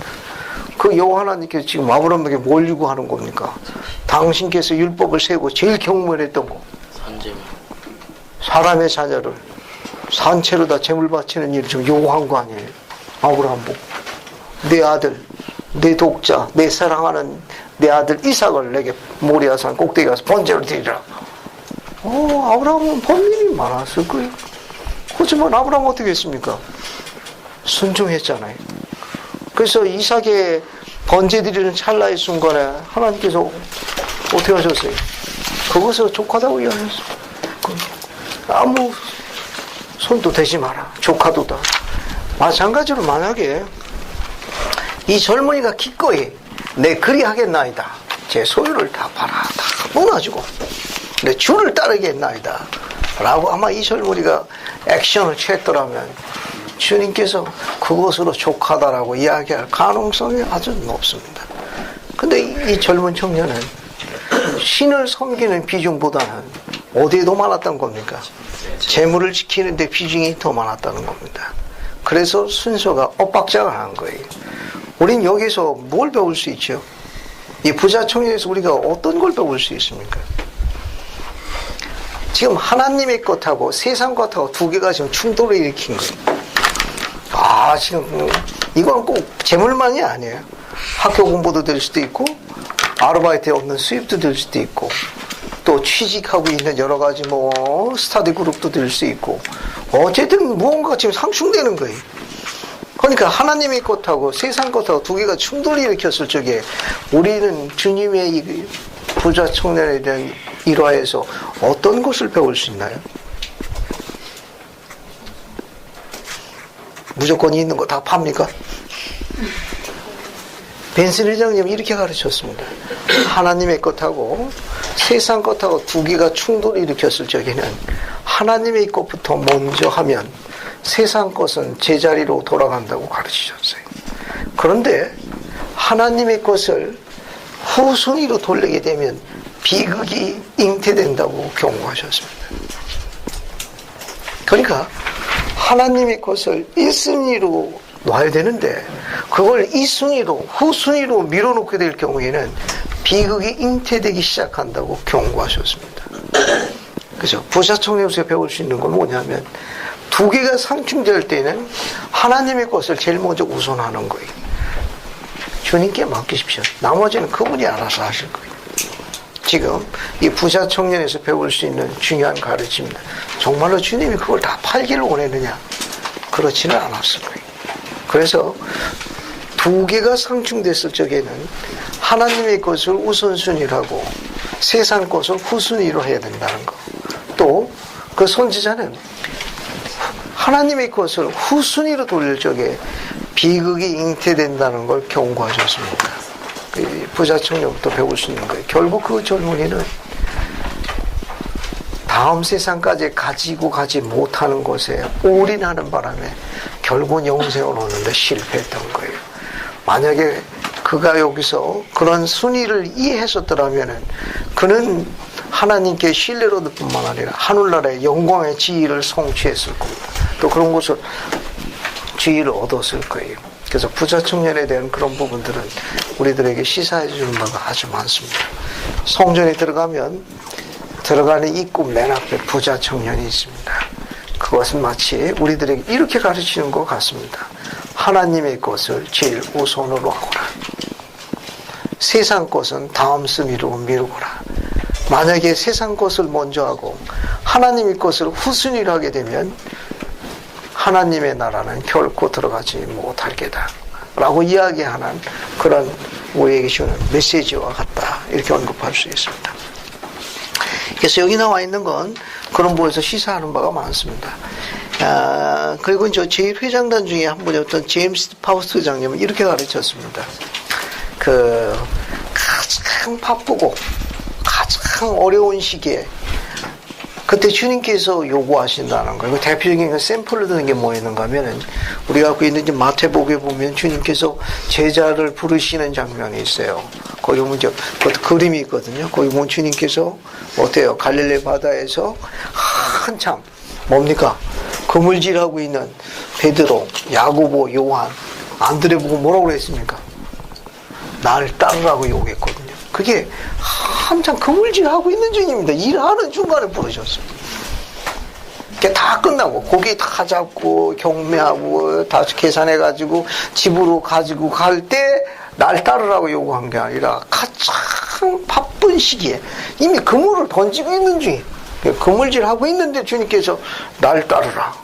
그 여호와 하나님께서 지금 아브라함에게 뭘 요구하는 겁니까? 당신께서 율법을 세우고 제일 경멸했던 거. 산재물. 사람의 자녀를 산채로 다 제물 바치는 일을 지금 요구한 거 아니에요. 아브라함 보고 내 아들, 내 독자, 내 사랑하는 내 아들 이삭을 내게 모리아산 꼭대기 가서 번제로 드리라. 아브라함은 번민이 많았을 거예요. 그렇지만 아브라함은 어떻게 했습니까? 순종했잖아요. 그래서 이삭의 번제 드리는 찰나의 순간에 하나님께서 어떻게 하셨어요? 그것을 족하다고 이야기했어요. 아무 손도 대지 마라. 조카도다. 마찬가지로 만약에 이 젊은이가 기꺼이 내 그리 하겠나이다. 제 소유를 다 팔아 다 무너지고 내 주를 따르겠나이다. 라고 아마 이 젊은이가 액션을 취했더라면 주님께서 그것으로 족하다라고 이야기할 가능성이 아주 높습니다. 근데 이 젊은 청년은 신을 섬기는 비중보다는 어디에 더 많았던 겁니까? 재물을 지키는데 비중이 더 많았다는 겁니다. 그래서 순서가 엇박자가 난 거예요. 우린 여기서 뭘 배울 수 있죠? 이 부자 청년에서 우리가 어떤 걸 배울 수 있습니까? 지금 하나님의 것하고 세상 것하고 두 개가 지금 충돌을 일으킨 거예요. 지금 이건 꼭 재물만이 아니에요. 학교 공부도 될 수도 있고 아르바이트에 없는 수입도 될 수도 있고 또 취직하고 있는 여러 가지 스터디 그룹도 될 수 있고 어쨌든 무언가가 지금 상충되는 거예요. 그러니까 하나님의 것하고 세상 것하고 두 개가 충돌을 일으켰을 적에 우리는 주님의 이 부자 청년에 대한 일화에서 어떤 것을 배울 수 있나요? 무조건 있는 거 다 팝니까? 벤슨 회장님이 이렇게 가르쳤습니다. 하나님의 것하고 세상 것하고 두 개가 충돌을 일으켰을 적에는 하나님의 것부터 먼저 하면 세상 것은 제자리로 돌아간다고 가르치셨어요. 그런데 하나님의 것을 후순위로 돌리게 되면 비극이 잉태된다고 경고하셨습니다. 그러니까 하나님의 것을 1순위로 놔야 되는데 그걸 2순위로 후순위로 밀어놓게 될 경우에는 비극이 잉태되기 시작한다고 경고하셨습니다. 그래서 부자 청년에서 배울 수 있는 건 뭐냐면 두 개가 상충될 때는 하나님의 것을 제일 먼저 우선하는 거예요. 주님께 맡기십시오. 나머지는 그분이 알아서 하실 거예요. 지금 이 부자 청년에서 배울 수 있는 중요한 가르침입니다. 정말로 주님이 그걸 다 팔기를 원했느냐? 그렇지는 않았을 거예요. 그래서 두 개가 상충됐을 적에는 하나님의 것을 우선순위로 하고 세상 것을 후순위로 해야 된다는 거. 또 그 선지자는 하나님의 것을 후순위로 돌릴 적에 비극이 잉태된다는 걸 경고하셨습니다. 부자 청년부터 배울 수 있는 거예요. 결국 그 젊은이는 다음 세상까지 가지고 가지 못하는 것에 올인하는 바람에 결국은 영생을 얻는데 실패했던 거예요. 만약에 그가 여기서 그런 순위를 이해했었더라면 그는 하나님께 신뢰를 얻을 뿐만 아니라 하늘나라의 영광의 지위를 성취했을 겁니다. 또 그런 것을 지위를 얻었을 거예요. 그래서 부자 청년에 대한 그런 부분들은 우리들에게 시사해 주는 바가 아주 많습니다. 성전에 들어가면 들어가는 입구 맨 앞에 부자 청년이 있습니다. 그것은 마치 우리들에게 이렇게 가르치는 것 같습니다. 하나님의 것을 제일 우선으로 하거라. 세상 것은 다음 순위로 미루거라. 만약에 세상 것을 먼저 하고 하나님의 것을 후순위로 하게 되면 하나님의 나라는 결코 들어가지 못할 게다 라고 이야기하는 그런 우리에게 주는 메시지와 같다, 이렇게 언급할 수 있습니다. 그래서 여기 나와 있는 건 그런 부분에서 시사하는 바가 많습니다. 그리고 저 제1회장단 중에 한 분이었던 제임스 파우스트 회장님은 이렇게 가르쳤습니다. 가장 바쁘고 가장 어려운 시기에 그때 주님께서 요구하신다는 거예요. 대표적인 샘플로 드는 게 뭐 있는가 하면은 우리가 갖고 있는 마태복에 보면 주님께서 제자를 부르시는 장면이 있어요. 거기 보면 그것도 그림이 있거든요. 거기 보면 주님께서 어때요? 갈릴리 바다에서 한참 뭡니까? 그물질하고 있는 베드로, 야고보, 요한, 안드레 보고 뭐라고 그랬습니까? 나를 따르라고 요구했거든요. 그게 한참 그물질하고 있는 중입니다. 일하는 중간에 부르셨어요. 그게 다 끝나고 고기 다 잡고 경매하고 다 계산해가지고 집으로 가지고 갈 때 날 따르라고 요구한 게 아니라 가장 바쁜 시기에 이미 그물을 던지고 있는 중이에요. 그물질하고 있는데 주님께서 날 따르라.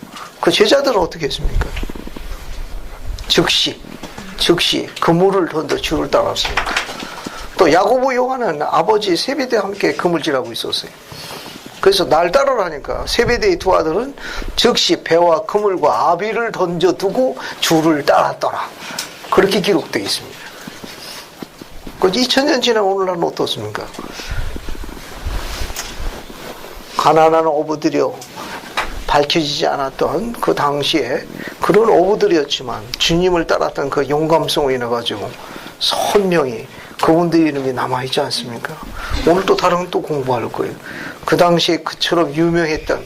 그 제자들은 어떻게 했습니까? 즉시 그물을 던져 주를 따랐습니다. 또 야고보 요한은 아버지 세베대와 함께 그물질하고 있었어요. 그래서 날 따르라니까 세베대의 두 아들은 즉시 배와 그물과 아비를 던져두고 주를 따랐더라. 그렇게 기록되어 있습니다. 2000년 지난 오늘날은 어떻습니까? 가난한 어부들이요, 밝혀지지 않았던 그 당시에 그런 어부들이었지만 주님을 따랐던 그 용감성으로 인해 가지고 선명히 그분들 이름이 남아있지 않습니까? 오늘 또 다른 또 공부할 거예요. 그 당시에 그처럼 유명했던,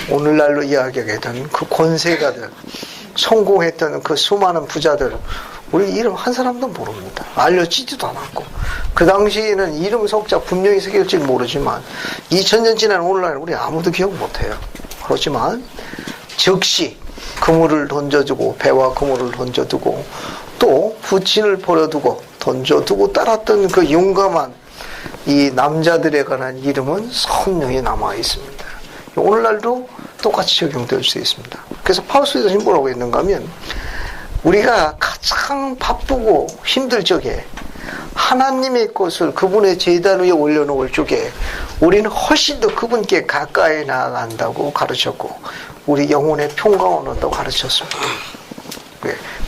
오늘날로 이야기하겠던 그 권세가들, 성공했던 그 수많은 부자들, 우리 이름 한 사람도 모릅니다. 알려지지도 않았고. 그 당시에는 이름 석자 분명히 새길지 모르지만 2000년 지난 오늘날 우리 아무도 기억 못해요. 그렇지만 즉시 그물을 던져두고, 배와 그물을 던져두고, 또 부친을 버려두고 던져두고 따랐던 그 용감한 이 남자들에 관한 이름은 선명히 남아 있습니다. 오늘날도 똑같이 적용될 수 있습니다. 그래서 파우스에서 뭐라고 했는가 하면, 우리가 가장 바쁘고 힘들 적에 하나님의 것을 그분의 제단 위에 올려놓을 적에 우리는 훨씬 더 그분께 가까이 나아간다고 가르쳤고, 우리 영혼의 평강을 얻는다고 가르쳤습니다.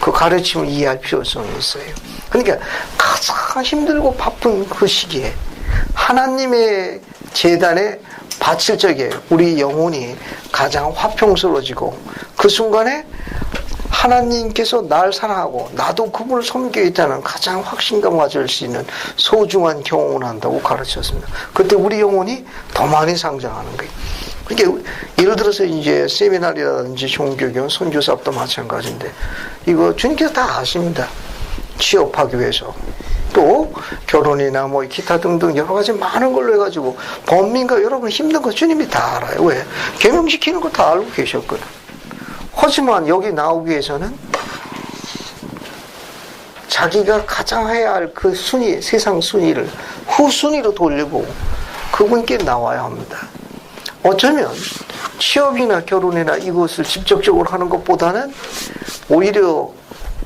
그 가르침을 이해할 필요성이 있어요. 그러니까 가장 힘들고 바쁜 그 시기에 하나님의 제단에 바칠 적에 우리 영혼이 가장 화평스러워지고, 그 순간에 하나님께서 날 사랑하고 나도 그분을 섬기고 있다는 가장 확신감 가질 수 있는 소중한 경험을 한다고 가르쳤습니다. 그때 우리 영혼이 더 많이 성장하는 거예요. 그러니까 예를 들어서 이제 세미나리라든지 종교교, 선교사업도 마찬가지인데, 이거 주님께서 다 아십니다. 취업하기 위해서, 또 결혼이나 뭐 기타 등등 여러 가지 많은 걸로 해가지고 범민과 여러분 힘든 거 주님이 다 알아요. 왜? 계명시키는 거 다 알고 계셨거든. 하지만 여기 나오기 위해서는 자기가 가장 해야 할 그 순위, 세상 순위를 후순위로 돌리고 그분께 나와야 합니다. 어쩌면 취업이나 결혼이나 이것을 직접적으로 하는 것보다는 오히려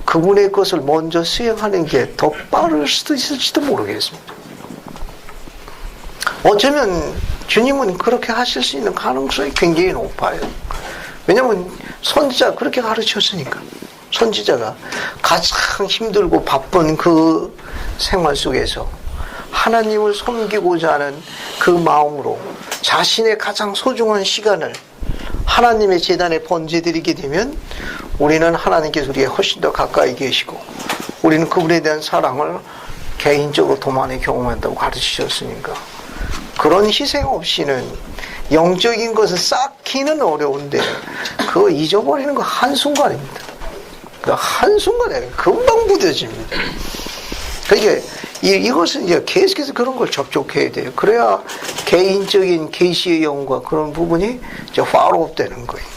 그분의 것을 먼저 수행하는 게 더 빠를 수도 있을지도 모르겠습니다. 어쩌면 주님은 그렇게 하실 수 있는 가능성이 굉장히 높아요. 왜냐하면 선지자가 그렇게 가르쳤으니까. 선지자가 가장 힘들고 바쁜 그 생활 속에서 하나님을 섬기고자 하는 그 마음으로 자신의 가장 소중한 시간을 하나님의 제단에 번제드리게 되면 우리는 하나님께서 우리에 훨씬 더 가까이 계시고, 우리는 그분에 대한 사랑을 개인적으로 더 많이 경험한다고 가르치셨으니까, 그런 희생 없이는 영적인 것을 쌓기는 어려운데 그거 잊어버리는 거 한순간입니다. 그 한순간에 금방 무뎌집니다. 그러니까 이것은 이제 계속해서 그런 걸 접촉해야 돼요. 그래야 개인적인 계시의 영과 그런 부분이 이제 화로되는 거예요.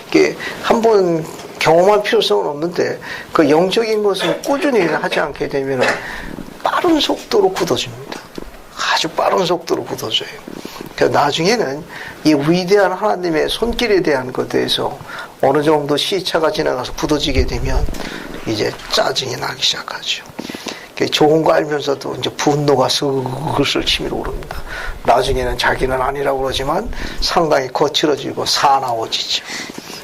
이게 한번 경험할 필요성은 없는데 그 영적인 것을 꾸준히 하지 않게 되면 빠른 속도로 굳어집니다. 아주 빠른 속도로 굳어져요. 그래서 나중에는 이 위대한 하나님의 손길에 대한 것에 대해서 어느 정도 시차가 지나가서 굳어지게 되면 이제 짜증이 나기 시작하죠. 좋은 거 알면서도 이제 분노가 슬슬 치밀어 오릅니다. 나중에는 자기는 아니라고 그러지만 상당히 거칠어지고 사나워지죠.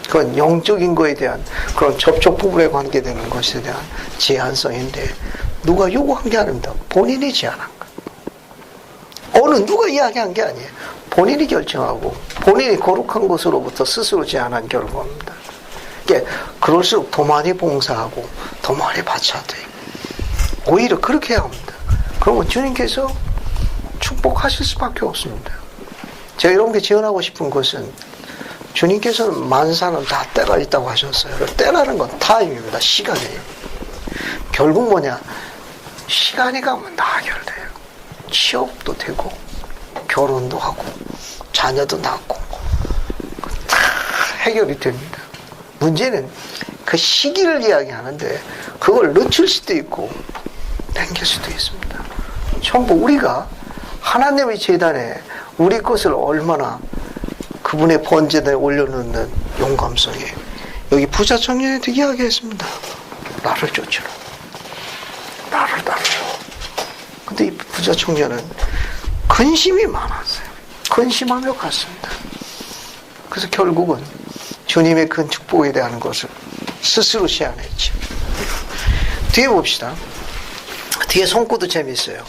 그건 영적인 거에 대한 그런 접촉 부분에 관계되는 것에 대한 제한성인데, 누가 요구한 게 아닙니다. 본인이 제한한 거예요. 어느 누가 이야기한 게 아니에요. 본인이 결정하고 본인이 거룩한 것으로부터 스스로 제한한 결과입니다. 그럴수록 더 많이 봉사하고 더 많이 바쳐야 돼요. 오히려 그렇게 해야 합니다. 그러면 주님께서 축복하실 수밖에 없습니다. 제가 여러분께 제언하고 싶은 것은, 주님께서는 만사는 다 때가 있다고 하셨어요. 때라는 건 타임입니다. 시간이에요. 결국 뭐냐? 시간이 가면 다 해결돼요. 취업도 되고 결혼도 하고 자녀도 낳고 다 해결이 됩니다. 문제는 그 시기를 이야기하는데 그걸 늦출 수도 있고 당길 수도 있습니다. 전부 우리가 하나님의 제단에 우리 것을 얼마나 그분의 번제단에 올려놓는 용감성이에요. 여기 부자 청년한테 이야기했습니다. 나를 쫓으라. 나를 따르라. 근데 이 부자 청년은 근심이 많았어요. 근심하며 갔습니다. 그래서 결국은 주님의 큰 축복에 대한 것을 스스로 제안했죠. 뒤에 봅시다. 뒤에 손구도 재미있어요.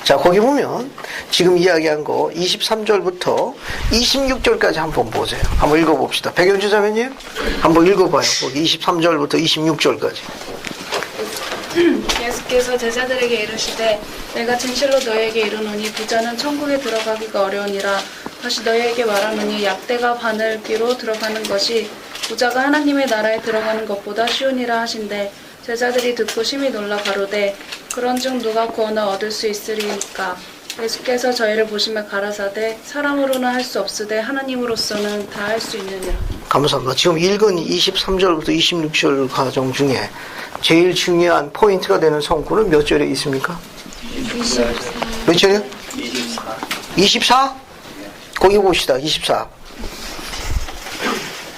자, 거기 보면 지금 이야기한 거 23절부터 26절까지 한번 보세요. 한번 읽어봅시다. 백연주 자매님 한번 읽어봐요. 거기 23절부터 26절까지. 예수께서 제자들에게 이르시되 내가 진실로 너희에게 이르노니 부자는 천국에 들어가기가 어려우니라. 다시 너희에게 말하노니 약대가 바늘기로 들어가는 것이 부자가 하나님의 나라에 들어가는 것보다 쉬우니라 하신대. 제자들이 듣고 심히 놀라 가로되 그런즉 누가 구원을 얻을 수 있으리까. 예수께서 저희를 보시며 가라사대 사람으로는 할 수 없으되 하나님으로서는 다 할 수 있느니라. 감사합니다. 지금 읽은 23절부터 26절 과정 중에 제일 중요한 포인트가 되는 성구는 몇 절에 있습니까? 24. 몇 절이요? 24? 거기 봅시다. 24.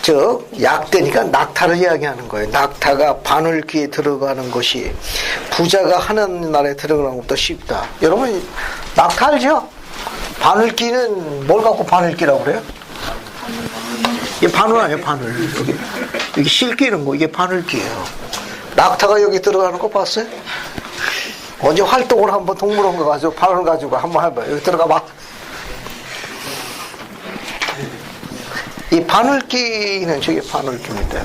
즉 약대니까 낙타를 이야기하는 거예요. 낙타가 바늘귀에 들어가는 것이 부자가 하나님 나라에 들어가는 것보다 쉽다. 여러분 낙타 알죠? 바늘귀는 뭘 갖고 바늘귀라고 그래요? 이게 바늘 아니에요, 바늘. 여기 실끼는 거, 이게 바늘귀예요. 낙타가 여기 들어가는 거 봤어요? 언제 활동을 한번 동물원 가가지고 바늘 가지고 한번 해봐요. 여기 들어가 봐. 이 바늘귀는 저게 바늘귀입니다.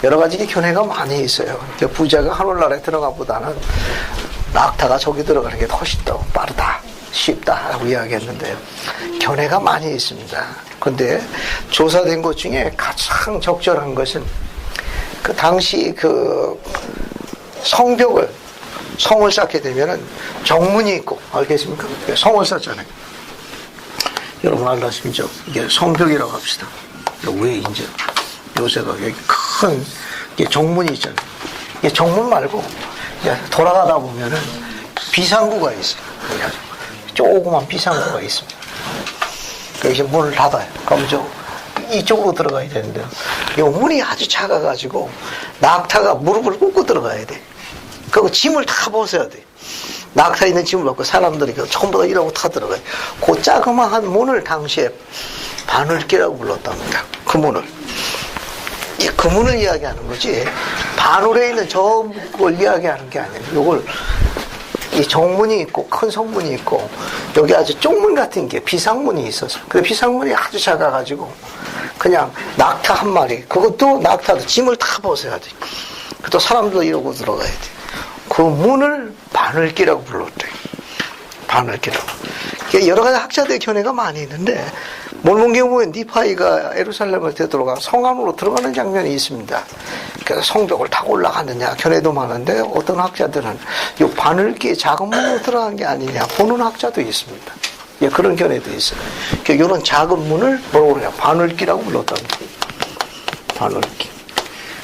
여러 가지 견해가 많이 있어요. 부자가 하늘나라에 들어가보다는 낙타가 저기 들어가는 게 훨씬 더 빠르다, 쉽다라고 이야기했는데 견해가 많이 있습니다. 그런데 조사된 것 중에 가장 적절한 것은 그 당시 그 성벽을 성을 쌓게 되면은 정문이 있고 알겠습니까? 성을 쌓잖아요. 여러분 알다시피죠? 이게 성벽이라고 합시다. 왜 이제 요새가 여기 큰 이게 정문이 있잖아요. 이게 정문 말고 돌아가다 보면은 비상구가 있어요. 조그만 비상구가 있습니다. 그래서 문을 닫아요. 그럼 이쪽으로 들어가야 되는데 이 문이 아주 작아가지고 낙타가 무릎을 꿇고 들어가야 돼. 그리고 짐을 다 벗어야 돼. 낙타 있는 짐을 벗고 사람들이 전부 다 이러고 다 들어가요. 그 자그마한 문을 당시에 바늘기라고 불렀답니다. 그 문을. 그 문을 이야기하는 거지 바늘에 있는 저걸 이야기하는 게 아니에요. 요걸 이 정문이 있고 큰 성문이 있고 여기 아주 쪽문 같은 게 비상문이 있어서 그 비상문이 아주 작아가지고 그냥 낙타 한 마리 그것도 낙타도 짐을 다 벗어야 돼. 또 사람도 이러고 들어가야 돼. 그 문을 바늘기라고 불렀대요. 바늘기라고. 여러 가지 학자들의 견해가 많이 있는데 몰몬경에 보면 니파이가 예루살렘을 되돌아가 성 안으로 들어가는 장면이 있습니다. 그래서 성벽을 타고 올라가느냐 견해도 많은데 어떤 학자들은 이 바늘기의 작은 문으로 들어간 게 아니냐 보는 학자도 있습니다. 예, 그런 견해도 있어요. 이런 작은 문을 뭐라고 그래요? 바늘기라고 불렀답니다. 바늘기.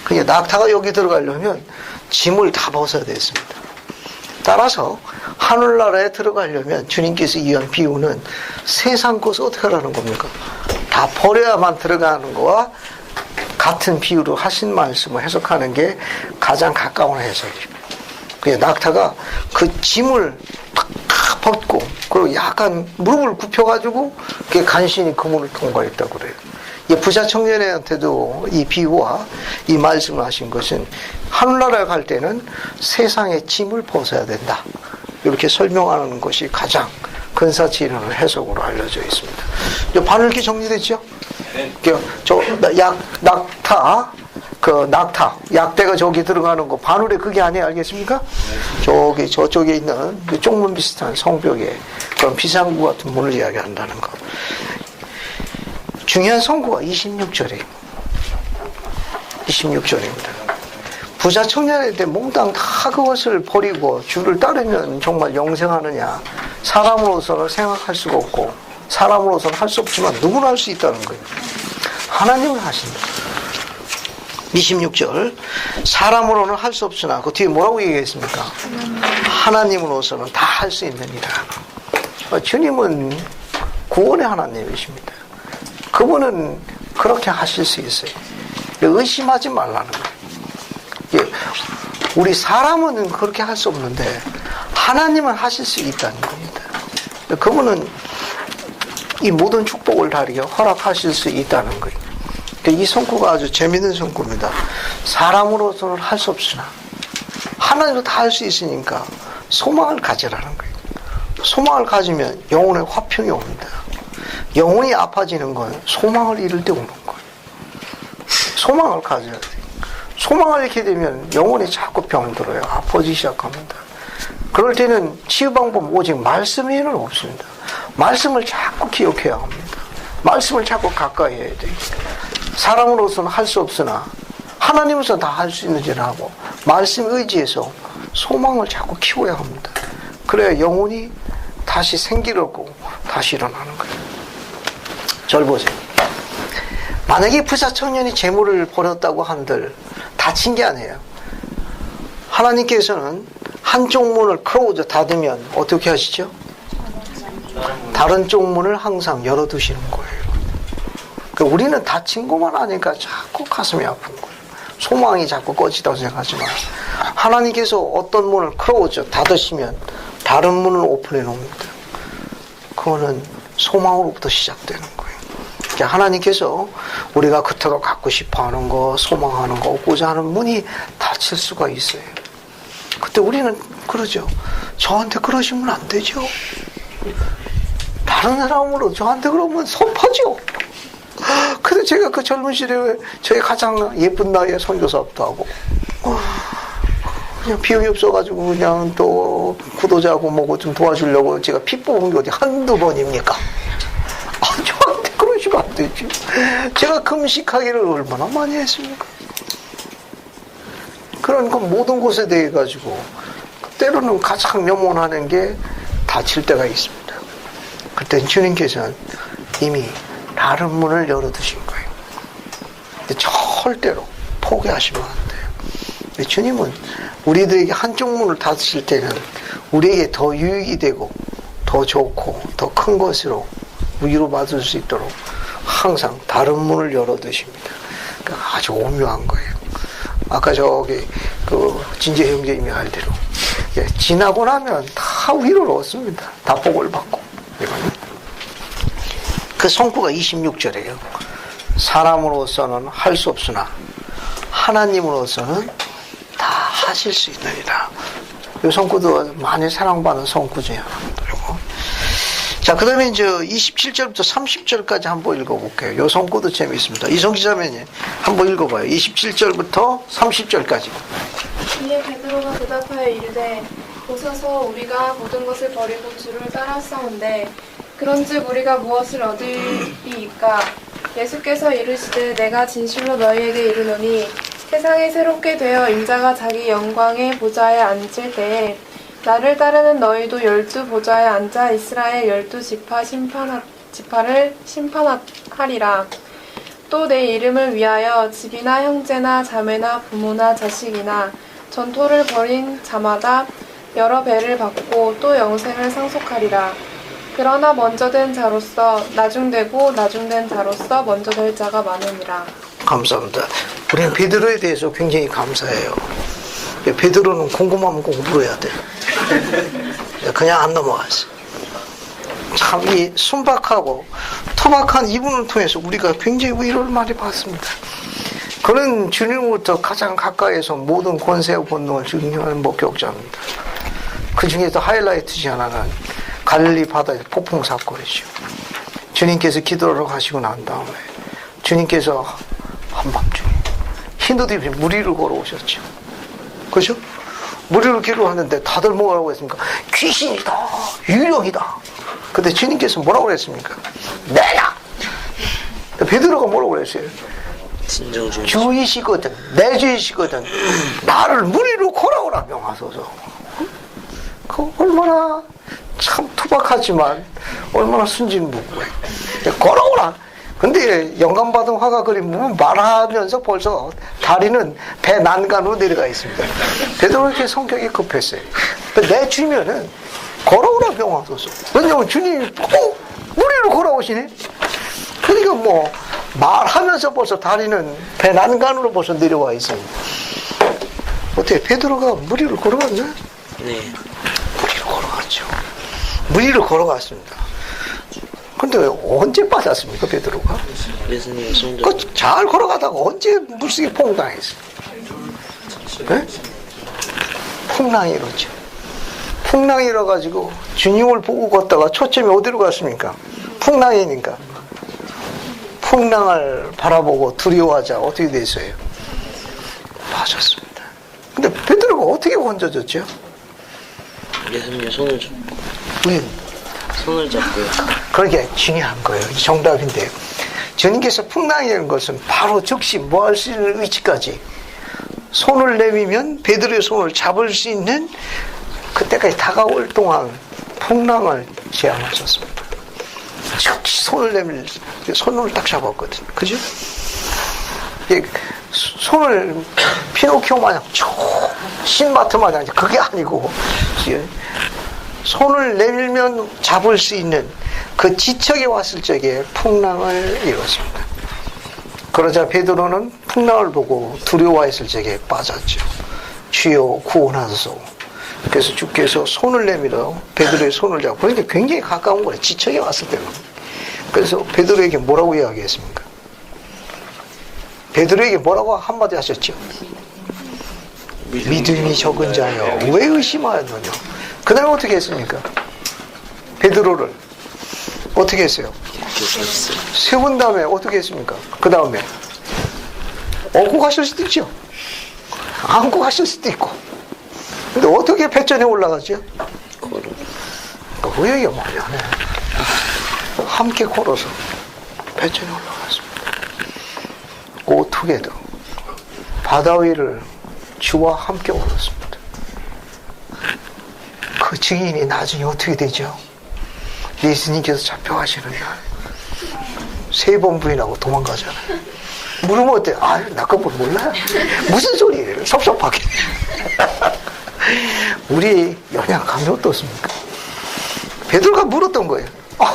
그러니까 낙타가 여기 들어가려면 짐을 다 벗어야 됐습니다. 따라서 하늘나라에 들어가려면 주님께서 이한 비유는 세상 것을 어떻게 하라는 겁니까? 다 버려야만 들어가는 거와 같은 비유로 하신 말씀을 해석하는 게 가장 가까운 해석이에요. 그냥 낙타가 그 짐을 다 벗고 그리고 약간 무릎을 굽혀가지고 그게 간신히 그 문을 통과했다고 그래요. 부자 청년한테도 이 비유와 이 말씀을 하신 것은 하늘나라에 갈 때는 세상의 짐을 벗어야 된다. 이렇게 설명하는 것이 가장 근사치 있는 해석으로 알려져 있습니다. 바늘기 정리됐죠? 낙타, 약대가 저기 들어가는 거, 바늘에 그게 아니에요. 알겠습니까? 저쪽에 있는 그 쪽문 비슷한 성벽에 그런 비상구 같은 문을 이야기한다는 거. 중요한 성구가 26절이에요. 26절입니다. 부자 청년한테 몽땅 다 그것을 버리고 주를 따르면 정말 영생하느냐. 사람으로서는 생각할 수가 없고 사람으로서는 할 수 없지만 누구나 할 수 있다는 거예요. 하나님은 하신다. 26절 사람으로는 할 수 없으나 그 뒤에 뭐라고 얘기했습니까? 하나님으로서는 다 할 수 있느니라. 주님은 구원의 하나님이십니다. 그분은 그렇게 하실 수 있어요. 의심하지 말라는 거예요. 우리 사람은 그렇게 할 수 없는데 하나님은 하실 수 있다는 겁니다. 그분은 이 모든 축복을 다 이렇게 허락하실 수 있다는 거예요. 이 성구가 아주 재미있는 성구입니다. 사람으로서는 할 수 없으나 하나님도 다 할 수 있으니까 소망을 가지라는 거예요. 소망을 가지면 영혼의 화평이 옵니다. 영혼이 아파지는 건 소망을 잃을 때 오는 거예요. 소망을 가져야 돼요. 소망을 잃게 되면 영혼이 자꾸 병들어요. 아파지기 시작합니다. 그럴 때는 치유 방법 오직 말씀 외에는 없습니다. 말씀을 자꾸 기억해야 합니다. 말씀을 자꾸 가까이 해야 돼요. 사람으로서는 할 수 없으나 하나님으로서 다 할 수 있는 일을 하고 말씀 의지해서 소망을 자꾸 키워야 합니다. 그래야 영혼이 다시 생기려고 다시 일어나는 거예요. 절 보세요. 만약에 부자 청년이 재물을 버렸다고 한들 다친 게 아니에요. 하나님께서는 한쪽 문을 크로즈 닫으면 어떻게 하시죠? 다른 쪽 문을 항상 열어두시는 거예요. 그러니까 우리는 다친 것만 아니까 자꾸 가슴이 아픈 거예요. 소망이 자꾸 꺼지다고 생각하지만 하나님께서 어떤 문을 크로즈 닫으시면 다른 문을 오픈해 놓습니다. 그거는 소망으로부터 시작되는 거예요. 그러니까 하나님께서 우리가 그토록 갖고 싶어하는 거, 소망하는 거, 얻고자 하는 문이 닫힐 수가 있어요. 그때 우리는 그러죠. 저한테 그러시면 안 되죠. 다른 사람으로 저한테 그러면 섭하죠. 근데 제가 그 젊은 시절에 저희 가장 예쁜 나이에 선교사업도 하고 그냥 비용이 없어가지고 그냥 또 구도자하고 뭐고 좀 도와주려고 제가 피 뽑은 게 어디 한두 번입니까? 저한테 그러시면 안 되지. 제가 금식하기를 얼마나 많이 했습니까? 그런 건 모든 곳에 대해 가지고 때로는 가장 염원하는 게 다칠 때가 있습니다. 그때 주님께서는 이미 다른 문을 열어두신 거예요. 근데 절대로 포기하시면 안 돼요. 근데 주님은 우리들에게 한쪽 문을 닫으실 때는 우리에게 더 유익이 되고 더 좋고 더 큰 것으로 위로받을 수 있도록 항상 다른 문을 열어두십니다. 그러니까 아주 오묘한 거예요. 아까 저기 그 진재 형제님이 할 대로 지나고 나면 다 위로를 얻습니다. 다 복을 받고. 이거는 그 성구가 26절이에요. 사람으로서는 할 수 없으나 하나님으로서는 다 하실 수 있느니라. 이 성구도 많이 사랑받는 성구 중에 하나입니다. 자, 그 다음에 이제 27절부터 30절까지 한번 읽어볼게요. 이 성구도 재미있습니다. 이성기 자매님 한번 읽어봐요. 27절부터 30절까지. 이에 베드로가 대답하여 이르되 보소서 우리가 모든 것을 버리고 주를 따랐사온데 그런즉 우리가 무엇을 얻으리이까? 예수께서 이르시되 내가 진실로 너희에게 이르노니 세상이 새롭게 되어 인자가 자기 영광의 보좌에 앉을 때에 나를 따르는 너희도 12 보좌에 앉아 이스라엘 12지파 지파를 심판하리라. 또 내 이름을 위하여 집이나 형제나 자매나 부모나 자식이나 전토를 벌인 자마다 여러 배를 받고 또 영생을 상속하리라. 그러나 먼저 된 자로서 나중되고 나중된 자로서 먼저 될 자가 많으니라. 감사합니다. 우리는 베드로에 대해서 굉장히 감사해요. 베드로는 궁금하면 공부를 해야 돼요. 그냥 안 넘어갔어요. 참 이 순박하고 토박한 이분을 통해서 우리가 굉장히 위로를 많이 받습니다. 그는 주님으로부터 가장 가까이에서 모든 권세와 본능을 증명하는 목격자입니다. 그 중에서 하이라이트지 하나는 갈릴리 바다의 폭풍 사건이죠. 주님께서 기도를 하시고 난 다음에 주님께서 한밤중에 흰 옷 입으신 물 위로 걸어오셨죠. 그렇죠? 물 위로 기도하는데 다들 뭐라고 했습니까? 귀신이다, 유령이다. 근데 주님께서 뭐라고 그랬습니까? 내가! 베드로가 뭐라고 그랬어요? 주이시거든, 내 주이시거든, 나를 물 위로 걸어오라 명하소서. 그 얼마나 참 투박하지만 얼마나 순진무구해. 걸어오라. 근데 영감받은 화가 그림 보면 말하면서 벌써 다리는 배 난간으로 내려가 있습니다. 베드로 이렇게 성격이 급했어요. 내 주면은 걸어오라 명하소서. 왜냐면 주님이 꼭 우리로 걸어오시네. 그러니까 뭐 말하면서 벌써 다리는 배 난간으로 벌써 내려와 있습니다. 어떻게 베드로가 물 위로 걸어갔나? 네. 물 위로 걸어갔죠. 물 위로 걸어갔습니다. 근데 언제 빠졌습니까, 베드로가? 예수님 손 잘 걸어가다가 언제 물속에 폭락했어요? 네? 풍랑이 이러죠. 풍랑이 일어가지고 주님을 보고 걷다가 초점이 어디로 갔습니까? 풍랑이니까. 풍랑을 바라보고 두려워하자 어떻게 됐어요? 어떻게 건져졌죠? 예수님의 손을 잡고 왜? 손을 잡고요. 그러게 중요한 거예요. 이 정답인데 주님께서 풍랑이라는 것은 바로 즉시 뭐 할 수 있는 위치까지 손을 내밀면 베드로의 손을 잡을 수 있는 그때까지 다가올 동안 풍랑을 제안하셨습니다. 즉시 손을 내밀 손을 딱 잡았거든. 그죠? 손을 피노키오 마냥 신마트 마냥 그게 아니고 손을 내밀면 잡을 수 있는 그 지척에 왔을 적에 풍랑을 이뤘습니다. 그러자 베드로는 풍랑을 보고 두려워했을 적에 빠졌죠. 주여 구원하소서. 그래서 주께서 손을 내밀어 베드로의 손을 잡고 그러니까 굉장히 가까운 거예요. 지척에 왔을 때는. 그래서 베드로에게 뭐라고 이야기했습니까? 베드로에게 뭐라고 한마디 하셨죠? 믿음이 적은 자여 왜 의심하였느냐. 그 다음에 어떻게 했습니까? 베드로를 어떻게 했어요? 세운 다음에 어떻게 했습니까? 그 다음에 업고 가실 수도 있죠. 안고 가실 수도 있고. 근데 어떻게 배전에 올라가죠? 그 얘기가 뭐냐면 함께 걸어서 배전에 올라갔습니다. Go together. 바다 위를 주와 함께 걸었습니다. 그 증인이 나중에 어떻게 되죠? 예수님께서 잡혀가시는 날 3번 부인하고 도망가잖아요. 물으면 어때? 나 그거 몰라요. 무슨 소리예요? 섭섭하게. 우리 영향 감이 어떻습니까? 베드로가 물었던 거예요.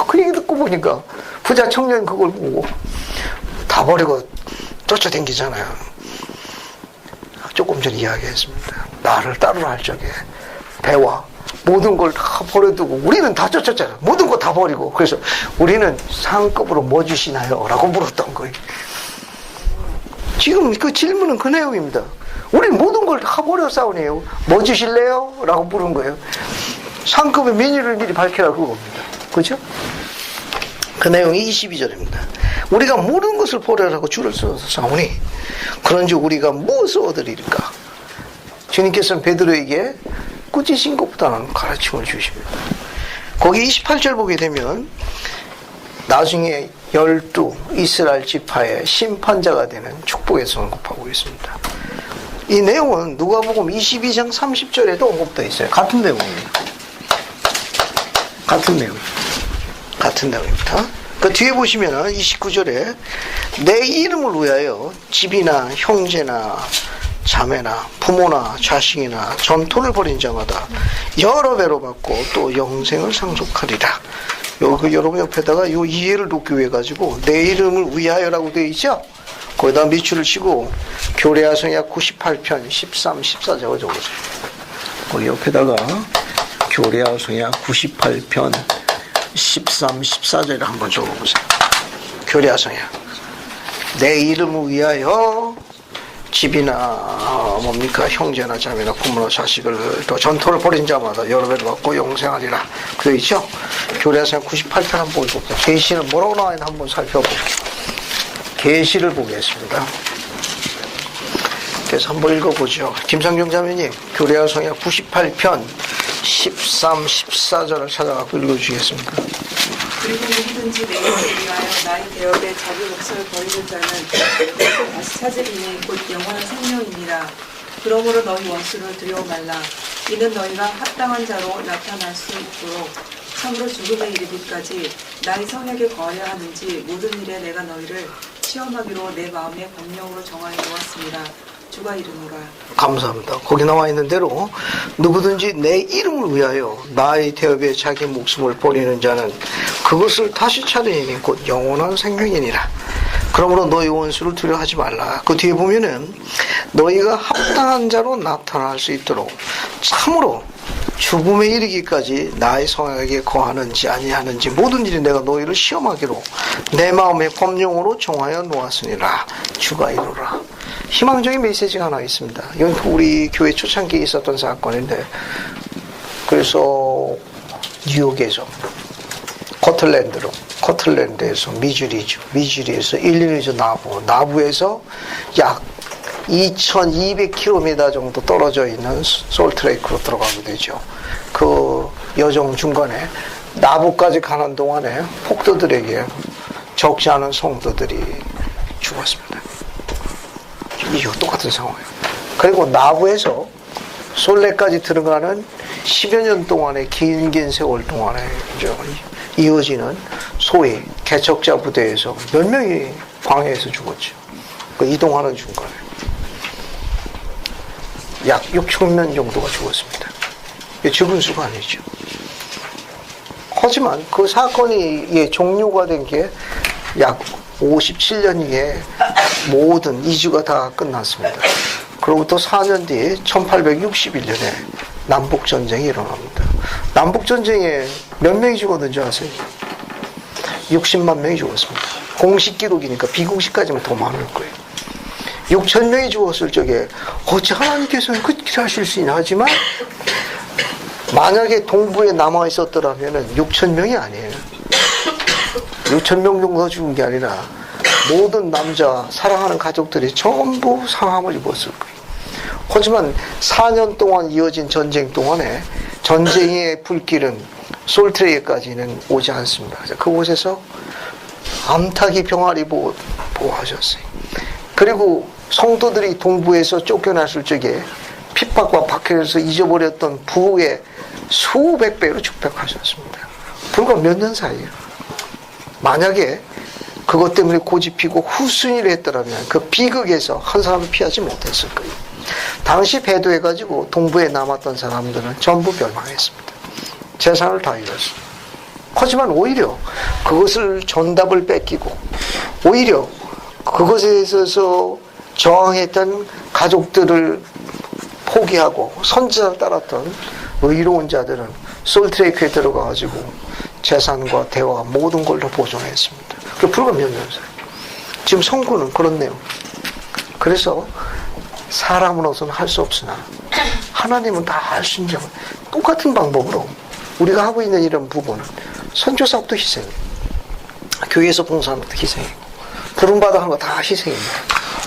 그 얘기 듣고 보니까 부자 청년 그걸 보고 다 버리고 쫓아다니잖아요. 조금 전에 이야기했습니다. 나를 따르라 할 적에 배와 모든 걸 다 버려두고 우리는 다 쫓았잖아요. 모든 거 다 버리고 그래서 우리는 상급으로 뭐 주시나요? 라고 물었던 거예요. 지금 그 질문은 그 내용입니다. 우리 모든 걸 다 버려 싸우네요. 뭐 주실래요? 라고 물은 거예요. 상급의 메뉴를 미리 밝혀라 그겁니다. 그죠? 그 내용이 22절입니다. 우리가 모든 것을 버려라고 줄을 서서 싸우니 그런지 우리가 무엇을 얻으리까? 주님께서는 베드로에게 꾸짖으신 것보다는 가르침을 주십니다. 거기 28절 보게 되면 나중에 12 이스라엘 지파의 심판자가 되는 축복에서 언급하고 있습니다. 이 내용은 누가복음 22장 30절에도 언급되어 있어요. 같은 내용이에요. 같은 내용입니다. 그 뒤에 보시면 29절에 내 이름을 위하여 집이나 형제나 자매나 부모나 자식이나 전토를 벌인 자마다 여러 배로 받고 또 영생을 상속하리라. 여러분 옆에다가 요 이해를 돕기 위해 가지고 내 이름을 위하여라고 되어 있죠? 거기다 밑줄을 치고 교레아성약 98편 13, 14 적어보세요. 거기 옆에다가 교레아성약 98편 13, 14절을 한번 적어보세요. 교레아성약 내 이름을 위하여 집이나 뭡니까 형제나 자매나 부모나 자식을 또 전토를 벌인 자마다 여러 배를 받고 영생하리라 되어 있죠? 교레아성약 98편 한번 볼게요. 계시는 뭐라고 나와있나 한번 살펴볼게요. 계시를 보겠습니다. 그래서 한번 읽어보죠. 김상경 자매님 교레아성약 98편 13, 14절을 찾아갖고 읽어주시겠습니까? 그리고 누구든지 내 이름을 위하여 나의 대업에 자기 몫을 버리는 자는 그것을 다시 찾으리니 곧 영원한 생명이니라. 그러므로 너희 원수를 두려워 말라. 이는 너희가 합당한 자로 나타날 수 있도록 참으로 죽음에 이르기까지 나의 성에게 거하려 하는지 모든 일에 내가 너희를 시험하기로 내 마음의 법령으로 정하여 놓았습니다. 주가 이르노라. 감사합니다. 거기 나와 있는 대로 누구든지 내 이름을 위하여 나의 대업에 자기 목숨을 버리는 자는 그것을 다시 찾으니 곧 영원한 생명이니라. 그러므로 너희 원수를 두려워하지 말라. 그 뒤에 보면은 너희가 합당한 자로 나타날 수 있도록 참으로 죽음에 이르기까지 나의 성에게 거하는지 아니하는지 모든 일이 내가 너희를 시험하기로 내 마음의 법령으로 정하여 놓았으니라. 주가 이루라. 희망적인 메시지가 하나 있습니다. 이건 우리 교회 초창기에 있었던 사건인데, 그래서 뉴욕에서 커틀랜드에서 미주리에서 일리노이주 나부에서 약 2200km 정도 떨어져 있는 솔트레이크로 들어가게 되죠. 그 여정 중간에 나부까지 가는 동안에 폭도들에게 적지 않은 성도들이 죽었습니다. 이거 똑같은 상황이에요. 그리고 나부에서 솔레까지 들어가는 10여 년 동안의 긴 세월 동안에 이어지는 소위 개척자 부대에서 몇 명이 광야에서 죽었죠. 그 이동하는 중간에 약 6,000명 정도가 죽었습니다. 이게 적은 수가 아니죠. 하지만 그 사건이 종료가 된 게 약 57년이에 모든 이주가 다 끝났습니다. 그로부터 4년 뒤에 1861년에 남북전쟁이 일어납니다. 남북전쟁에 몇 명이 죽었는지 아세요? 60만 명이 죽었습니다. 공식 기록이니까 비공식까지는 더 많을 거예요. 6천 명이 죽었을 적에 어찌 하나님께서는 그렇게 하실 수 있나 하지만 만약에 동부에 남아 있었더라면 6천 명이 아니에요. 6천 명 정도 죽은 게 아니라 모든 남자 사랑하는 가족들이 전부 상함을 입었을 거예요. 하지만 4년 동안 이어진 전쟁 동안에 전쟁의 불길은 솔트레이크까지는 오지 않습니다. 그곳에서 암탉이 병아리 보호하셨어요. 그리고 성도들이 동부에서 쫓겨났을 적에 핍박과 박해에서 잊어버렸던 부의 수백 배로 축복하셨습니다. 불과 몇 년 사이에요. 만약에 그것 때문에 고집피고 후순위를 했더라면 그 비극에서 한 사람을 피하지 못했을 거예요. 당시 배도해가지고 동부에 남았던 사람들은 전부 멸망했습니다. 재산을 다 잃었습니다. 하지만 오히려 그것을 전답을 뺏기고 오히려 그것에 있어서 저항했던 가족들을 포기하고 선지자를 따랐던 의로운 자들은 솔트레이크에 들어가가지고 재산과 대화 모든 걸 다 보존했습니다. 그 불과 몇 년 사이. 지금 성구는 그렇네요. 그래서 사람으로서는 할 수 없으나 하나님은 다 할 수 있는 똑같은 방법으로 우리가 하고 있는 이런 부분 선교사업도 희생이에요. 교회에서 봉사하는 것도 희생이고 부름받아 하는 거 다 희생입니다.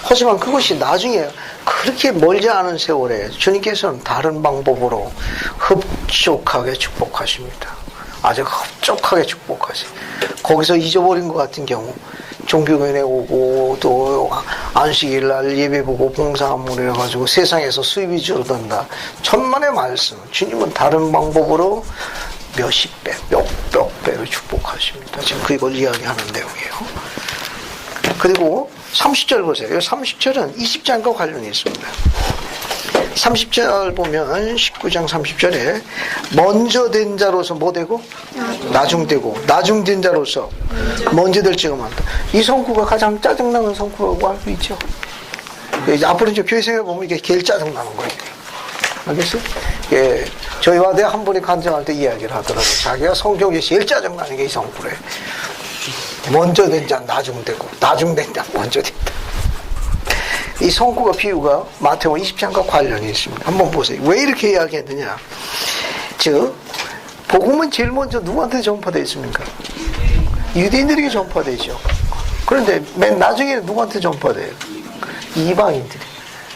하지만 그것이 나중에 그렇게 멀지 않은 세월에 주님께서는 다른 방법으로 흡족하게 축복하십니다. 아주 흡족하게 축복하시. 거기서 잊어버린 것 같은 경우 종교교회에 오고 또 안식일 날 예배 보고 봉사하고 이래가지고 세상에서 수입이 줄어든다. 천만의 말씀. 주님은 다른 방법으로 몇십 배, 몇백 배로 축복하십니다. 지금 그걸 이야기하는 내용이에요. 그리고 30절 보세요. 30절은 20장과 관련이 있습니다. 30절 보면 19장 30절에 먼저 된 자로서 뭐 되고? 나중되고 나중된 자로서 먼저 될 지가 많다. 이 성구가 가장 짜증나는 성구라고 알고 있죠. 앞으로 이제 교회 생활 보면 이게 제일 짜증나는 거예요. 알겠어요? 예, 저희와 내가 한 번에 간증할 때 이야기를 하더라고요. 자기가 성경에 제일 짜증나는 게 이 성구래. 먼저 된 자 나중되고 나중된 자 먼저 된다. 이 성구가 비유가 마태복음 20장과 관련이 있습니다. 한번 보세요. 왜 이렇게 이야기했느냐? 즉 복음은 제일 먼저 누구한테 전파되어 있습니까? 유대인들에게 전파되죠. 그런데 맨 나중에는 누구한테 전파돼요? 이방인들이.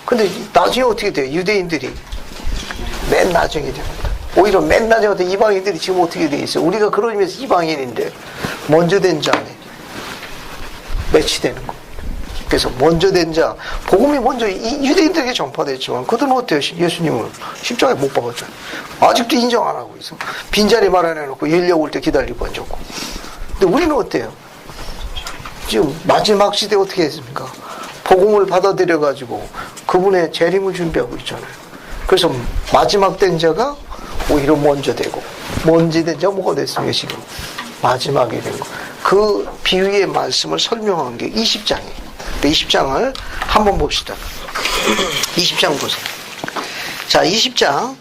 근데 나중에 어떻게 돼요? 유대인들이 맨 나중에 됩니다. 오히려 맨 나중에 이방인들이 지금 어떻게 돼 있어요? 우리가 그런 의미에서 이방인인데 먼저 된 자네 매치되는 거. 그래서 먼저 된 자, 복음이 먼저 유대인들에게 전파됐지만 그들은 어때요? 예수님을 십자가에 못 박았잖아요. 아직도 인정 안 하고 있어. 빈자리 마련해놓고 인력 올 때 기다리고 앉았고. 근데 우리는 어때요? 지금 마지막 시대 어떻게 했습니까? 복음을 받아들여가지고 그분의 재림을 준비하고 있잖아요. 그래서 마지막 된 자가 오히려 먼저 되고 먼저 된 자가 뭐가 됐습니까? 지금 마지막이 된 거. 그 비유의 말씀을 설명한 게 20장이에요. 20장을 한번 봅시다. 20장 보세요. 자, 20장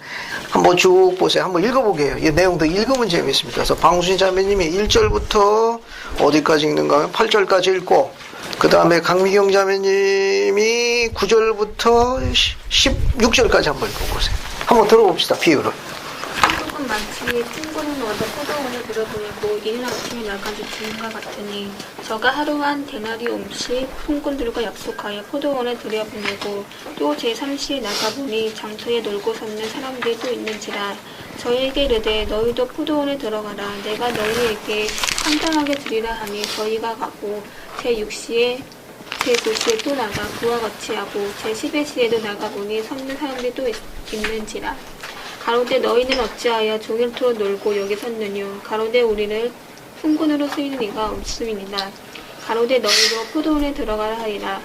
한번 쭉 보세요. 한번 읽어보게요. 이 내용도 읽으면 재밌습니다. 그래서 방순희 자매님이 1절부터 어디까지 읽는가 하면 8절까지 읽고 그 다음에 강미경 자매님이 9절부터 16절까지 한번 읽어보세요. 한번 들어봅시다. 비유를. 마치 풍부는 얻어 포도원을 들여보내고 이른 아침에 나가서 주인과 같으니 저가 하루 한 데나리온씩 품꾼들과 약속하여 포도원에 들여보내고 또 제3시에 나가보니 장터에 놀고 섰는 사람들이 또 있는지라 저희에게 이르되 너희도 포도원에 들어가라. 내가 너희에게 상당하게 드리라 하니 저희가 가고 제6시에 제9시에 또 나가 그와 같이 하고 제11시에도 나가보니 섰는 사람들이 또 있는지라 가로되 너희는 어찌하여 종일토록 놀고 여기 섰느뇨 가로되 우리를 품꾼으로 쓰이는 이가 없음이니라 가로되 너희도 포도원에 들어가라 하리라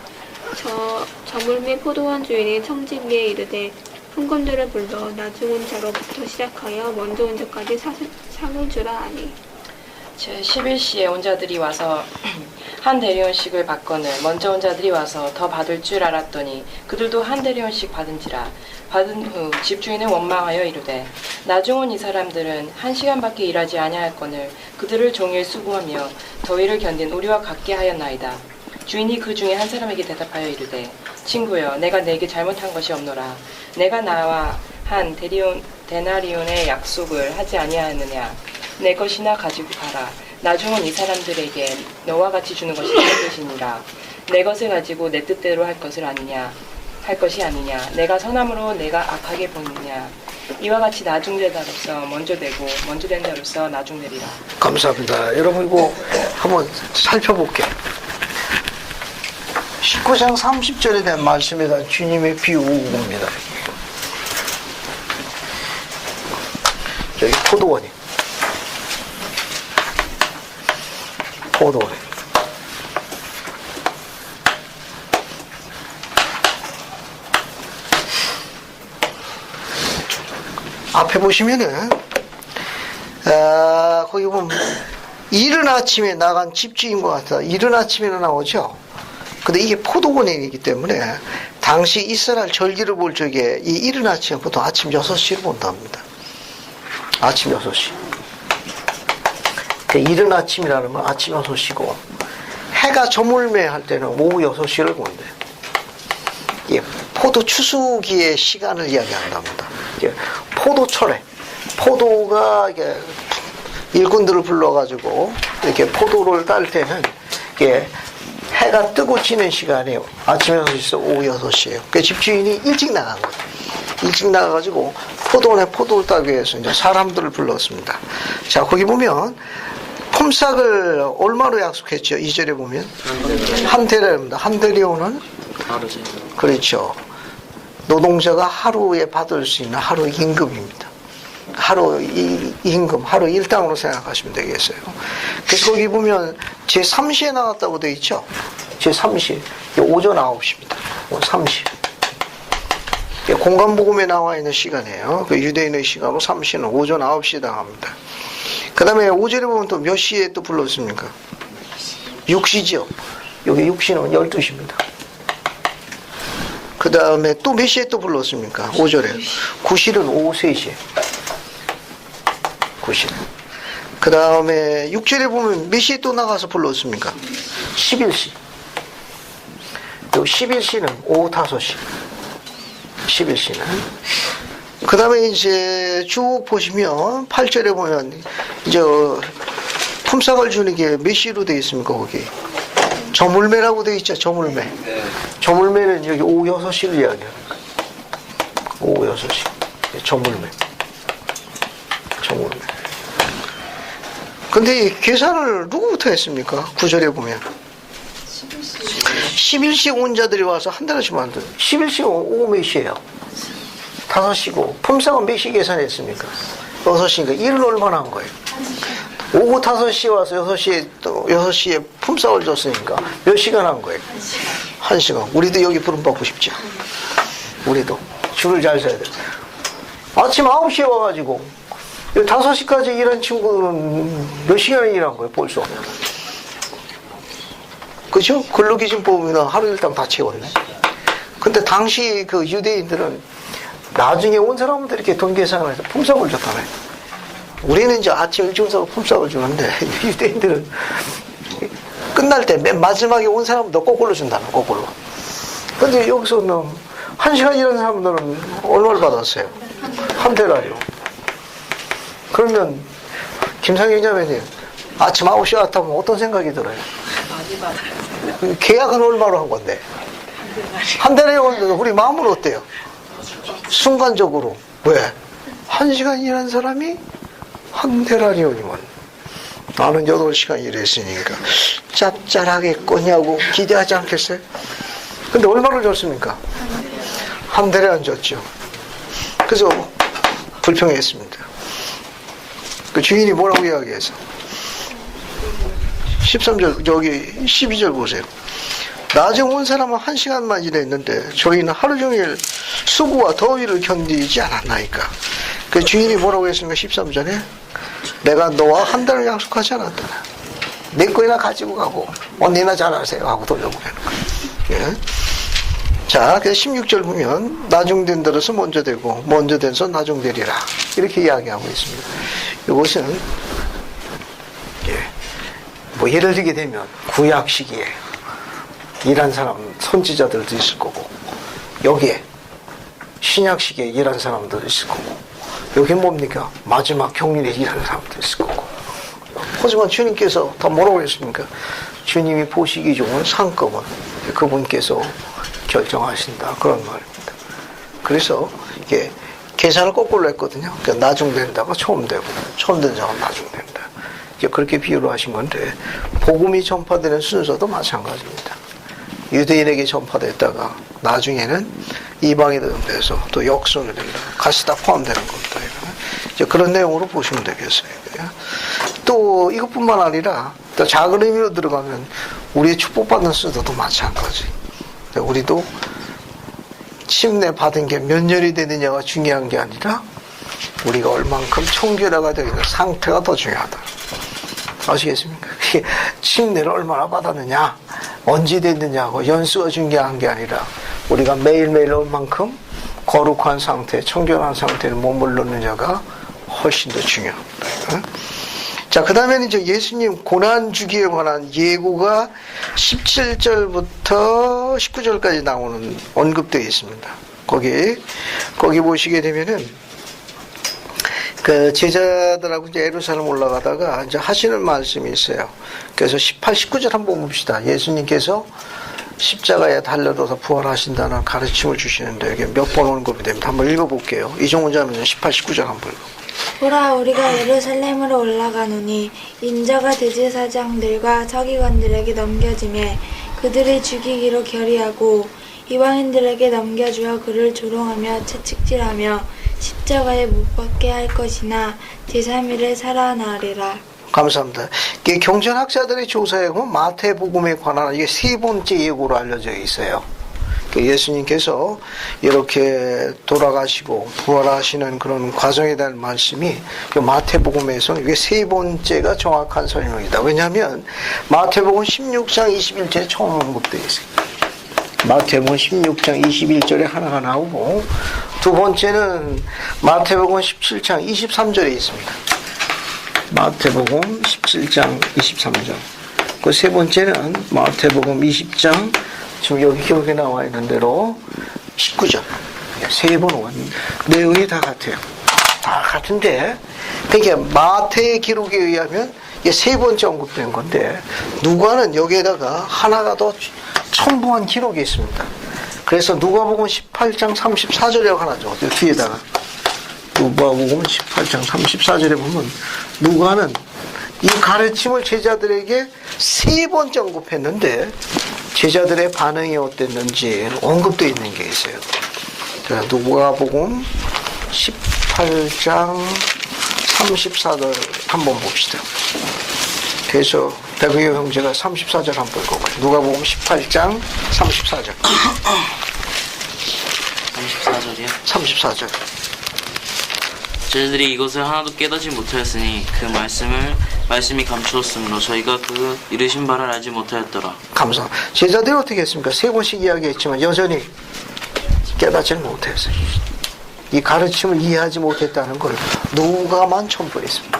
저물매 포도원 주인이 청지기에 이르되 품꾼들을 불러 나중 온 자로부터 시작하여 먼저 온 자까지 상을 주라 하니 제11시에 온 자들이 와서 한 대리온씩을 받거늘 먼저 온 자들이 와서 더 받을 줄 알았더니 그들도 한 대리온씩 받은지라 받은 후 집주인은 원망하여 이르되 나중 온 이 사람들은 1시간밖에 일하지 아니하였거늘 그들을 종일 수고하며 더위를 견딘 우리와 같게 하였나이다. 주인이 그 중에 한 사람에게 대답하여 이르되 친구여 내가 내게 잘못한 것이 없노라. 내가 나와 한 데나리온의 약속을 하지 아니하였느냐. 내 것이나 가지고 가라. 나중 온 이 사람들에게 너와 같이 주는 것이 내 뜻이니라. 내 것을 가지고 내 뜻대로 할 것이 아니냐. 내가 선함으로 내가 악하게 보느냐. 이와 같이 나중된 자로서 먼저 되고 먼저 된 자로서 나중되리라. 감사합니다. 여러분 이거 한번 살펴볼게요. 19장 30절에 대한 말씀에 대한 주님의 비유입니다. 여기 포도원이 앞에 보시면은 거기 보면 이른 아침에 나간 집주인과 같다. 이른 아침에는 나오죠. 근데 이게 포도원이기 때문에 당시 이스라엘 절기를 볼 적에 이 이른 아침에 보통 아침 6시를 본답니다. 아침 6시. 이른 아침이라는 건 아침 6시고 해가 저물매 할 때는 오후 6시를 본대요. 예, 포도 추수기의 시간을 이야기한답니다. 예, 포도철에 포도가 이게 일꾼들을 불러가지고 이렇게 포도를 딸 때는 이게 해가 뜨고 지는 시간이에요. 아침 6시에서 오후 6시예요. 그 집주인이 일찍 나간 거예요. 일찍 나가가지고 포도원에 포도를 따기 위해서 이제 사람들을 불렀습니다. 자, 거기 보면 품삯을 얼마로 약속했죠? 2절에 보면 한 대리온입니다. 한 대리온은 그렇죠. 노동자가 하루에 받을 수 있는 하루 임금입니다. 하루 임금, 하루 일당으로 생각하시면 되겠어요. 그래서 거기 보면 제3시에 나왔다고 되어 있죠. 제3시, 오전 9시입니다. 3시. 공간복음에 나와 있는 시간이에요. 그 유대인의 시간으로 3시는 오전 9시에 당합니다. 그 다음에 5절에 보면 또 몇 시에 또 불렀습니까? 6시죠. 여기 6시는 12시입니다. 그 다음에 또 몇 시에 또 불렀습니까? 5절에. 9시는 오후 3시에. 9시. 그 다음에 6절에 보면 몇 시에 또 나가서 불렀습니까? 11시. 요 11시는 오후 5시. 11시는. 그 다음에 이제 쭉 보시면 8절에 보면 이제 품삯을 주는 게 몇 시로 되어 있습니까? 거기 저물매라고 되어 있죠. 저물매. 저물매는 여기 오후 6시를 이야기해요. 오후 6시. 저물매. 근데 이 계산을 누구부터 했습니까? 9절에 보면 11시 온 자들이 와서 한 달씩 만들어요. 11시 오후 몇 시에요? 5시고 품삯은 몇 시 계산했습니까? 6시니까 일은 얼마나 한 거예요? 오후 5시에 와서 6시에 품삯을 줬으니까 몇 시간 한 거예요? 1시간. 우리도 여기 부름받고 싶죠? 우리도 줄을 잘 서야 돼요. 아침 9시에 와가지고 5시까지 일한 친구는 몇 시간을 일한 거예요? 벌써. 그죠? 근로기준법이나 하루 일당 다 채웠네. 근데 당시 그 유대인들은 나중에 온 사람들에게 돈 계산을 해서 품삯을 줬다며. 우리는 이제 아침 일찍 오서 품삯을 주는데 유대인들은 끝날 때 맨 마지막에 온 사람도 거꾸로 준다는 거꾸로. 근데 여기서는 1시간 일한 사람들은 얼마를 받았어요? 한 데나리온. 그러면 김상경 자매님 아침 9시에 왔다면 어떤 생각이 들어요? 많이 받아요. 계약은 얼마로 한 건데? 한 달에 오는데 우리 마음은 어때요? 순간적으로 왜? 1시간 일한 사람이 한 데나리온이면 나는 8시간 일했으니까 짭짤하겠거냐고 기대하지 않겠어요? 근데 얼마를 줬습니까? 한 달에 안 줬죠. 그래서 불평했습니다. 그 주인이 뭐라고 이야기해서 13절 저기 12절 보세요. 낮에 온 사람은 1시간만 일했는데 저희는 하루 종일 수고와 더위를 견디지 않았나이까. 그 주인이 뭐라고 했습니까? 13절에 내가 너와 한 달을 약속하지 않았다. 내 거나 가지고 가고 언니나 잘하세요 하고 돌려보내는 거예요. 예. 자, 그래서 16절 보면 나중된 들어서 먼저 되고 먼저 된서 나중되리라 이렇게 이야기하고 있습니다. 이것은 뭐 예를 들게 되면 구약 시기에 일한 사람 선지자들도 있을 거고 여기에 신약 시기에 일한 사람도 있을 거고 여기 뭡니까? 마지막 경륜에 일하는 사람도 있을 거고. 하지만 주님께서 다 뭐라고 했습니까? 주님이 보시기 좋은 상급은 그분께서 결정하신다 그런 말입니다. 그래서 이게 계산을 거꾸로 했거든요. 그러니까 나중된다가 처음 되고 처음 된 자가 나중된다. 이제 그렇게 비유를 하신 건데 복음이 전파되는 순서도 마찬가지입니다. 유대인에게 전파됐다가 나중에는 이방인들에서 또 역선이 된다. 같이 다 포함되는 겁니다. 이제 그런 내용으로 보시면 되겠어요. 또 이것뿐만 아니라 또 작은 의미로 들어가면 우리의 축복받는 순서도 마찬가지. 우리도 침례 받은 게 몇 년이 되느냐가 중요한 게 아니라 우리가 얼만큼 청결화가 되어 있는 상태가 더 중요하다. 아시겠습니까? 침례를 얼마나 받았느냐, 언제 됐느냐고 연수가 중요한 게 아니라 우리가 매일매일 얼만큼 거룩한 상태, 청결한 상태를 머물렀느냐가 훨씬 더 중요합니다. 자, 그 다음에는 이제 예수님 고난주기에 관한 예고가 17절부터 19절까지 나오는 언급되어 있습니다. 거기 보시게 되면은 그 제자들하고 이제 예루살렘 올라가다가 이제 하시는 말씀이 있어요. 그래서 18, 19절 한번 봅시다. 예수님께서 십자가에 달려서 부활하신다는 가르침을 주시는데 이게 몇 번 언급이 됩니다. 한번 읽어볼게요. 이종훈 자매는 18, 19절 한번 읽어볼게요. 보라 우리가 예루살렘으로 올라가노니 인자가 대제사장들과 서기관들에게 넘겨지매 그들이 죽이기로 결의하고 이방인들에게 넘겨주어 그를 조롱하며 채찍질하며 십자가에 못 박게 할 것이나 제3일에 살아나리라. 감사합니다. 이게 경전학자들의 조사에 보면 마태복음에 관한 이게 세 번째 예고로 알려져 있어요. 예수님께서 이렇게 돌아가시고 부활하시는 그런 과정에 대한 말씀이 마태복음에서는 이게 세 번째가 정확한 설명이다. 왜냐하면 마태복음 16장 21절에 처음 언급되어 있어요. 마태복음 16장 21절에 하나가 나오고 두 번째는 마태복음 17장 23절에 있습니다. 마태복음 17장 23절. 그 세 번째는 마태복음 20장 지금 여기 기록에 나와 있는 대로 19절. 세 번 온 내용이 다 같아요. 다 같은데 그러니까 마태의 기록에 의하면 이게 세 번째 언급된 건데 누가는 여기에다가 하나가 더 첨부한 기록이 있습니다. 그래서 누가복음 18장 34절에 하나죠. 뒤에다가 누가복음 18장 34절에 보면 누가는 이 가르침을 제자들에게 세 번째 언급했는데 제자들의 반응이 어땠는지 언급되어 있는 게 있어요. 누가복음 18장 34절 한번 봅시다. 그래서 배구의 형제가 34절 한번 읽어봐요. 누가복음 18장 34절. 34절이요? 34절. 저희들이 이것을 하나도 깨닫지 못하였으니 그 말씀이 감추었으므로 저희가 그 이르신 바를 알지 못하였더라. 감사. 제자들이 어떻게 했습니까? 세 번씩 이야기했지만 여전히 깨닫지는 못했어요. 이 가르침을 이해하지 못했다는 걸 누가만 첨부했습니다.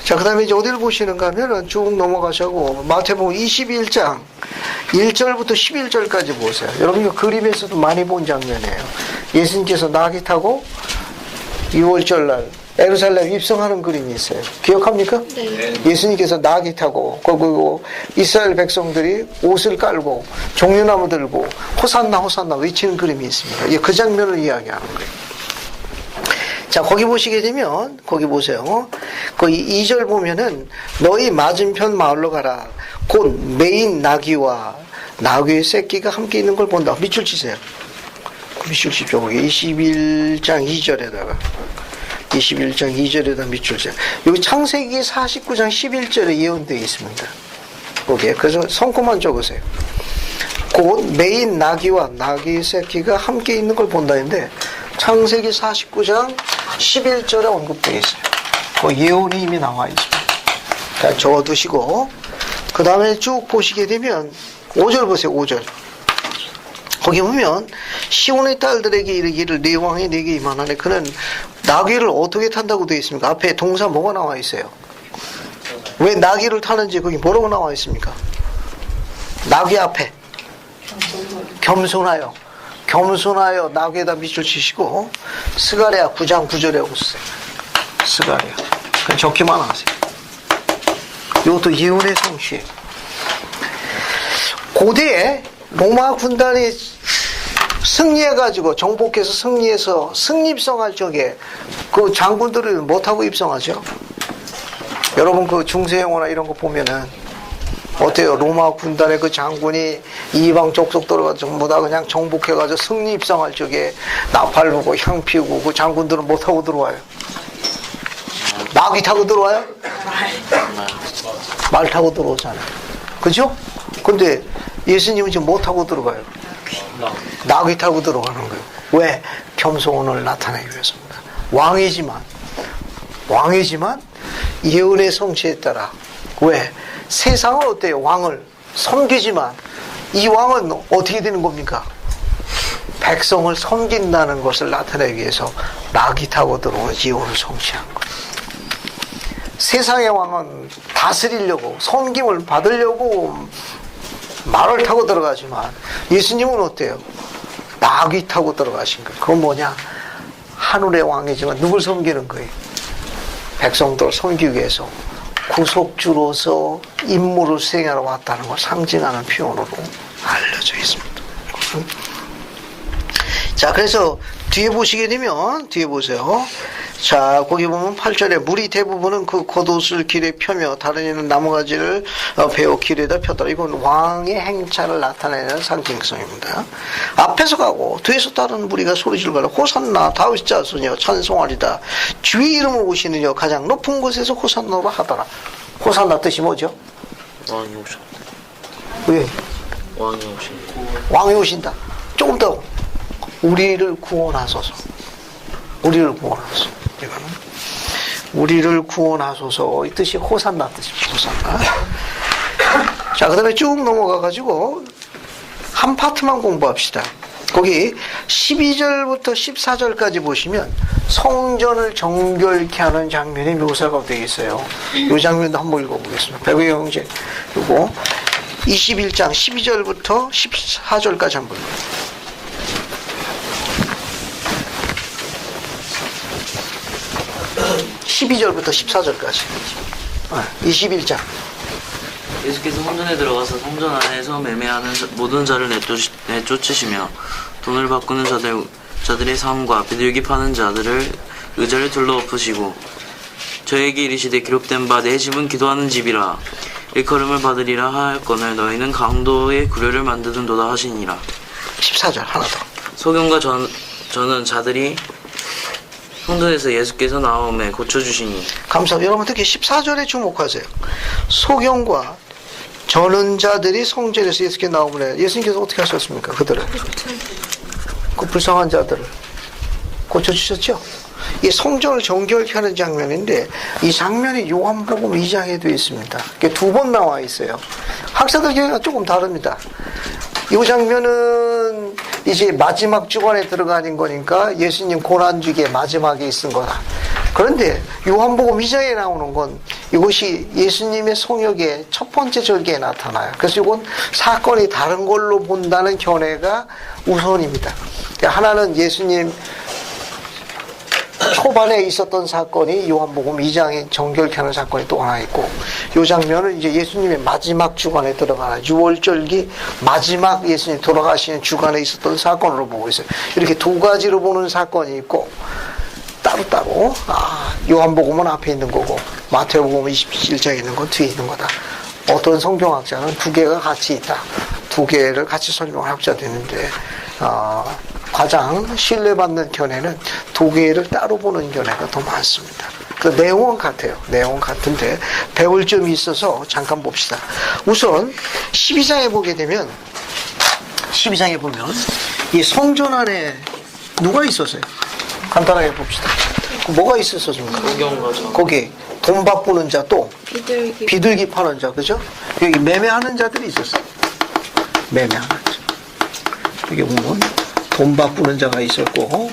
자, 그 다음에 이제 어디를 보시는가 하면은 쭉 넘어가시고 마태복음 21장 1절부터 11절까지 보세요. 여러분 이거 그림에서도 많이 본 장면이에요. 예수님께서 나귀 타고 6월절 날 예루살렘 입성하는 그림이 있어요. 기억합니까? 네. 예수님께서 나귀 타고 그리고 이스라엘 백성들이 옷을 깔고 종려나무 들고 호산나 호산나 외치는 그림이 있습니다. 그 장면을 이야기하는 거예요. 자, 거기 보시게 되면 거기 보세요. 거기 2절 보면은 너희 맞은편 마을로 가라. 곧 메인 나귀와 나귀의 새끼가 함께 있는 걸 본다. 밑줄 치세요. 밑줄 치죠. 거기 21장 2절에다가 21장 2절에다 밑줄 쳐요. 여기 창세기 49장 11절에 예언되어 있습니다. 거기에. 그래서 성코만 적으세요. 곧 메인 나귀와 나귀의 새끼가 함께 있는 걸 본다는데 창세기 49장 11절에 언급되어 있어요. 그 예언이 이미 나와 있습니다. 자, 적어두시고 그 다음에 쭉 보시게 되면 5절 보세요. 5절. 거기 보면 시온의 딸들에게 이르기를 네 왕이 네게 임하나니 그는 나귀를 어떻게 탄다고 되어 있습니까? 앞에 동사 뭐가 나와 있어요? 왜 나귀를 타는지 거기 뭐라고 나와 있습니까? 나귀 앞에 겸손하여 겸손하여 나귀에다 밑줄 치시고 스가랴 9장 9절에 오세요. 스가랴. 그냥 적기만 하세요. 이것도 예언의 성취예요. 고대에 로마 군단이 승리해가지고 정복해서 승리해서 승리입성할 적에 그 장군들을 못하고 입성하죠. 여러분 그 중세영화나 이런 거 보면은 어때요? 로마 군단의 그 장군이 이방 족속 들어가서 전부 다 그냥 정복해가지고 승리 입성할 적에 나팔 불고 향 피우고 그 장군들은 못하고 들어와요. 나귀 타고 들어와요? 말 타고 들어오잖아요. 그죠? 근데 예수님은 지금 못 타고 들어가요. 나귀 타고 들어가는 거예요. 왜? 겸손을 나타내기 위해서입니다. 왕이지만 예언의 성취에 따라. 왜? 세상은 어때요? 왕을 섬기지만 이 왕은 어떻게 되는 겁니까? 백성을 섬긴다는 것을 나타내기 위해서 나귀 타고 들어온 예언을 성취한 거예요. 세상의 왕은 다스리려고 섬김을 받으려고 말을 타고 들어가지만 예수님은 어때요? 나귀 타고 들어가신 거예요. 그건 뭐냐? 하늘의 왕이지만 누굴 섬기는 거예요? 백성들을 섬기기 위해서 구속주로서 임무를 수행하러 왔다는 걸 상징하는 표현으로 알려져 있습니다. 자, 그래서 뒤에 보시게 되면 뒤에 보세요. 자, 거기 보면 8절에 무리 대부분은 그 겉옷을 길에 펴며 다른 이는 나무가지를 베어 길에다 펴더라. 이건 왕의 행차를 나타내는 상징성입니다. 앞에서 가고 뒤에서 따르는 무리가 소리질 가라. 호산나 다윗 자손이여 찬송하리다. 주의 이름을 오시는 여 가장 높은 곳에서 호산나로 하더라. 호산나 뜻이 뭐죠? 왕이 오신다. 왜? 왕이 오신다. 왕이 오신다. 조금 더 우리를 구원하소서. 우리를 구원하소서. 이거는 우리를 구원하소서 이 뜻이 호산나 뜻입니다. 호산나. 자, 그 다음에 쭉 넘어가 가지고 한 파트만 공부합시다. 거기 12절부터 14절까지 보시면 성전을 정결케 하는 장면이 묘사가 되어 있어요. 이 장면도 한번 읽어보겠습니다. 배구영제 이거 21장 12절부터 14절까지 한번 읽어보겠습니다. 12절부터 14절까지 21장. 예수께서 성전에 들어가서 성전 안에서 매매하는 모든 자를 내쫓으시며 돈을 바꾸는 자들의 삶과 비둘기 파는 자들을 의자를 둘러 엎으시고 저에게 이르시되 기록된 바 내 집은 기도하는 집이라 일컬음을 받으리라 하였거늘 너희는 강도의 구려를 만드는도다 하시니라. 14절 하나 더. 소경과 저는 자들이 성전에서 예수께서 나옴에 고쳐주시니. 감사합니다. 여러분 특히 14절에 주목하세요. 소경과 저는 자들이 성전에서 예수께 나오면 예수님께서 어떻게 하셨습니까? 그들을 그 불쌍한 자들을 고쳐주셨죠. 이 성전을 정결케 하는 장면인데 이 장면이 요한복음 2장에 되어 있습니다. 두 번 나와 있어요. 학자들 견해가 조금 다릅니다. 이 장면은 이제 마지막 주간에 들어가는 거니까 예수님 고난주기의 마지막에 있은 거다. 그런데 요한복음 2장에 나오는 건 이것이 예수님의 성역의 첫 번째 절기에 나타나요. 그래서 이건 사건이 다른 걸로 본다는 견해가 우선입니다. 하나는 예수님 초반에 있었던 사건이 요한복음 2장의 정결케 하는 사건이 또 하나 있고, 이 장면은 이제 예수님의 마지막 주간에 들어가는 6월절기 마지막 예수님 돌아가시는 주간에 있었던 사건으로 보고 있어요. 이렇게 두 가지로 보는 사건이 있고, 따로따로 요한복음은 앞에 있는 거고 마태복음 27장에 있는 건 뒤에 있는 거다. 어떤 성경학자는 두 개가 같이 있다. 두 개를 같이 설명한 학자도 있는데 가장 신뢰받는 견해는 두 개를 따로 보는 견해가 더 많습니다. 그 내용은 같아요. 내용은 같은데 배울 점이 있어서 잠깐 봅시다. 우선 12장에 보게 되면 12장에 보면 이 성전 안에 누가 있었어요? 간단하게 봅시다. 뭐가 있었습니까? 거기 돈 바꾸는 자, 또 비둘기 파는 자, 그죠? 여기 매매하는 자들이 있었어요. 매매하는 자. 여기 보면 돈 바꾸는 자가 있었고,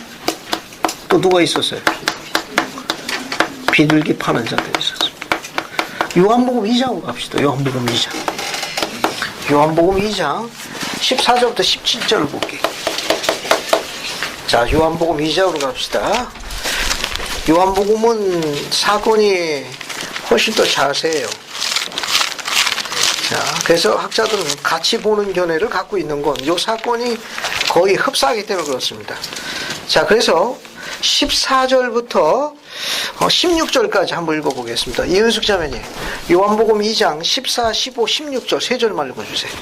또 누가 있었어요? 비둘기 파는 자들이 있었어요. 요한복음 2장으로 갑시다. 요한복음 2장. 요한복음 2장 14절부터 17절을 볼게요. 자, 요한복음 2장으로 갑시다. 요한복음은 사건이 훨씬 더 자세해요. 자, 그래서 학자들은 같이 보는 견해를 갖고 있는 건 이 사건이 거의 흡사하기 때문에 그렇습니다. 자, 그래서 14절부터 16절까지 한번 읽어보겠습니다. 이은숙 자매님, 요한복음 2장 14, 15, 16절 세 절만 읽어주세요.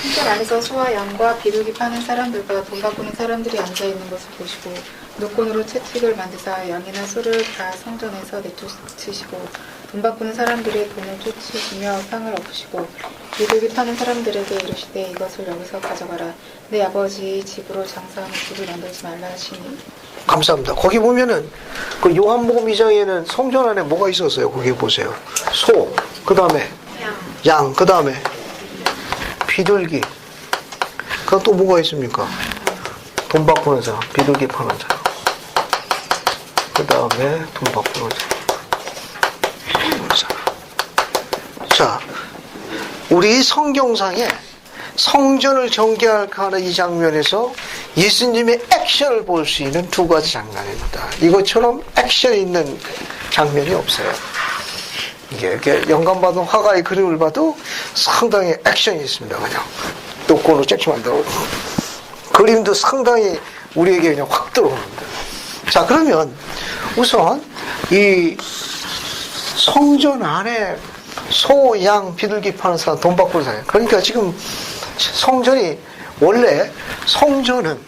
성전 안에서 소와 양과 비둘기 파는 사람들과 돈 바꾸는 사람들이 앉아있는 것을 보시고 노끈으로 채찍을 만드사 양이나 소를 다 성전에서 내쫓으시고 돈 바꾸는 사람들의 돈을 쫓으시며 상을 엎으시고 비둘기 파는 사람들에게 이르시되 이것을 여기서 가져가라. 내 아버지 집으로 장사하는 집을 만들지 말라 하시니. 감사합니다. 거기 보면은 그 요한복음 2장에는 성전 안에 뭐가 있었어요? 거기 보세요. 소, 그 다음에 양, 그 다음에 비둘기. 그 또 뭐가 있습니까? 돈 바꾸는 사람, 비둘기 파는 사람. 그 다음에 돈 바꾸는 사람. 자, 우리 성경상에 성전을 정결하는 이 장면에서 예수님의 액션을 볼 수 있는 두 가지 장면입니다. 이것처럼 액션이 있는 장면이 없어요. 이게 영감받은 화가의 그림을 봐도 상당히 액션이 있습니다. 그냥 노끈으로 쬐키 만들고 그림도 상당히 우리에게 그냥 확 들어오는데. 자, 그러면 우선 이 성전 안에 소, 양, 비둘기 파는 사람, 돈 바꾸는 사람. 그러니까 지금 성전이, 원래 성전은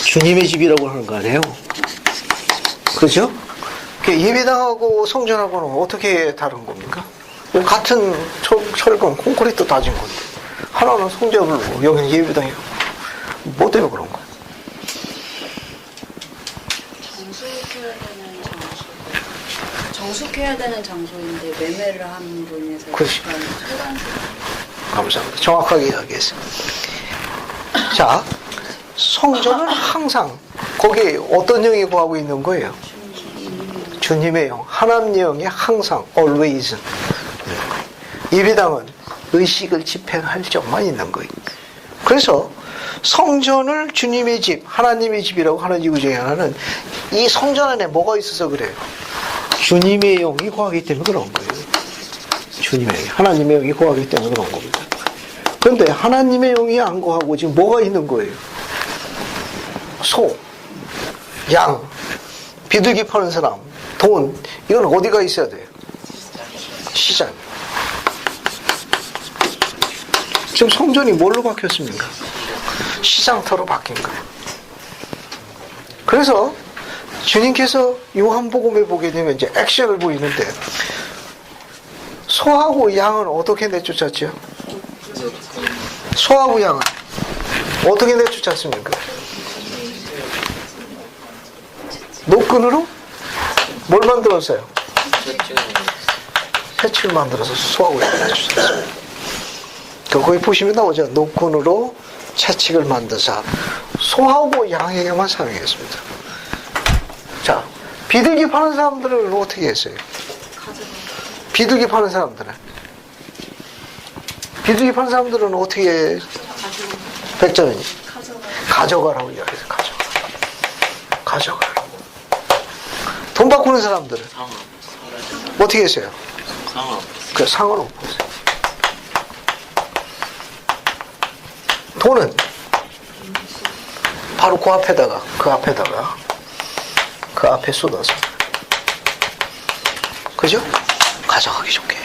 주님의 집이라고 하는 거 아니에요? 그죠? 예배당하고 성전하고는 어떻게 다른 겁니까? 같은 철근, 콘크리트 다진 건데 하나는 성전으로 여기는 예배당이고 뭐 때문에 그런 거야? 정숙해야 되는 장소인데 매매를 한 분에서 그렇지. 감사합니다. 정확하게 이야기했어요. 자, 성전은 항상 거기에 어떤 영이 거하고 있는 거예요? 주님의 영, 하나님의 영이 항상 always. 예배당은 의식을 집행할 적만 있는 거예요. 그래서 성전을 주님의 집, 하나님의 집이라고 하는 이유 중에 하나는 이 성전 안에 뭐가 있어서 그래요? 주님의 영이 거하기 때문에 그런 거예요. 주님의 영, 하나님의 영이 거하기 때문에 그런 겁니다. 그런데 하나님의 영이 안 거하고 지금 뭐가 있는 거예요? 소, 양, 비둘기 파는 사람, 돈, 이건 어디가 있어야 돼요? 시장. 지금 성전이 뭘로 바뀌었습니까? 시장터로 바뀐 거예요. 그래서 주님께서 요한복음에 보게 되면 이제 액션을 보이는데 소하고 양은 어떻게 내쫓았죠? 소하고 양은 어떻게 내쫓았습니까? 노끈으로 뭘 만들었어요? 채찍을 만들어서 소하고 양을 내쫓았습니다. 거기 보시면 나오죠. 노끈으로 채찍을 만드사 소하고 양에게만 사용했습니다. 자, 비둘기 파는 사람들은 어떻게 했어요? 비둘기 파는 사람들은 어떻게 해? 백자는 가져가라고 이야기해서 가져가라고. 돈 바꾸는 사람들은 어떻게 했어요? 그 상은 없었어요. 돈은 바로 그 앞에 쏟아서, 그죠? 가져가기 좋게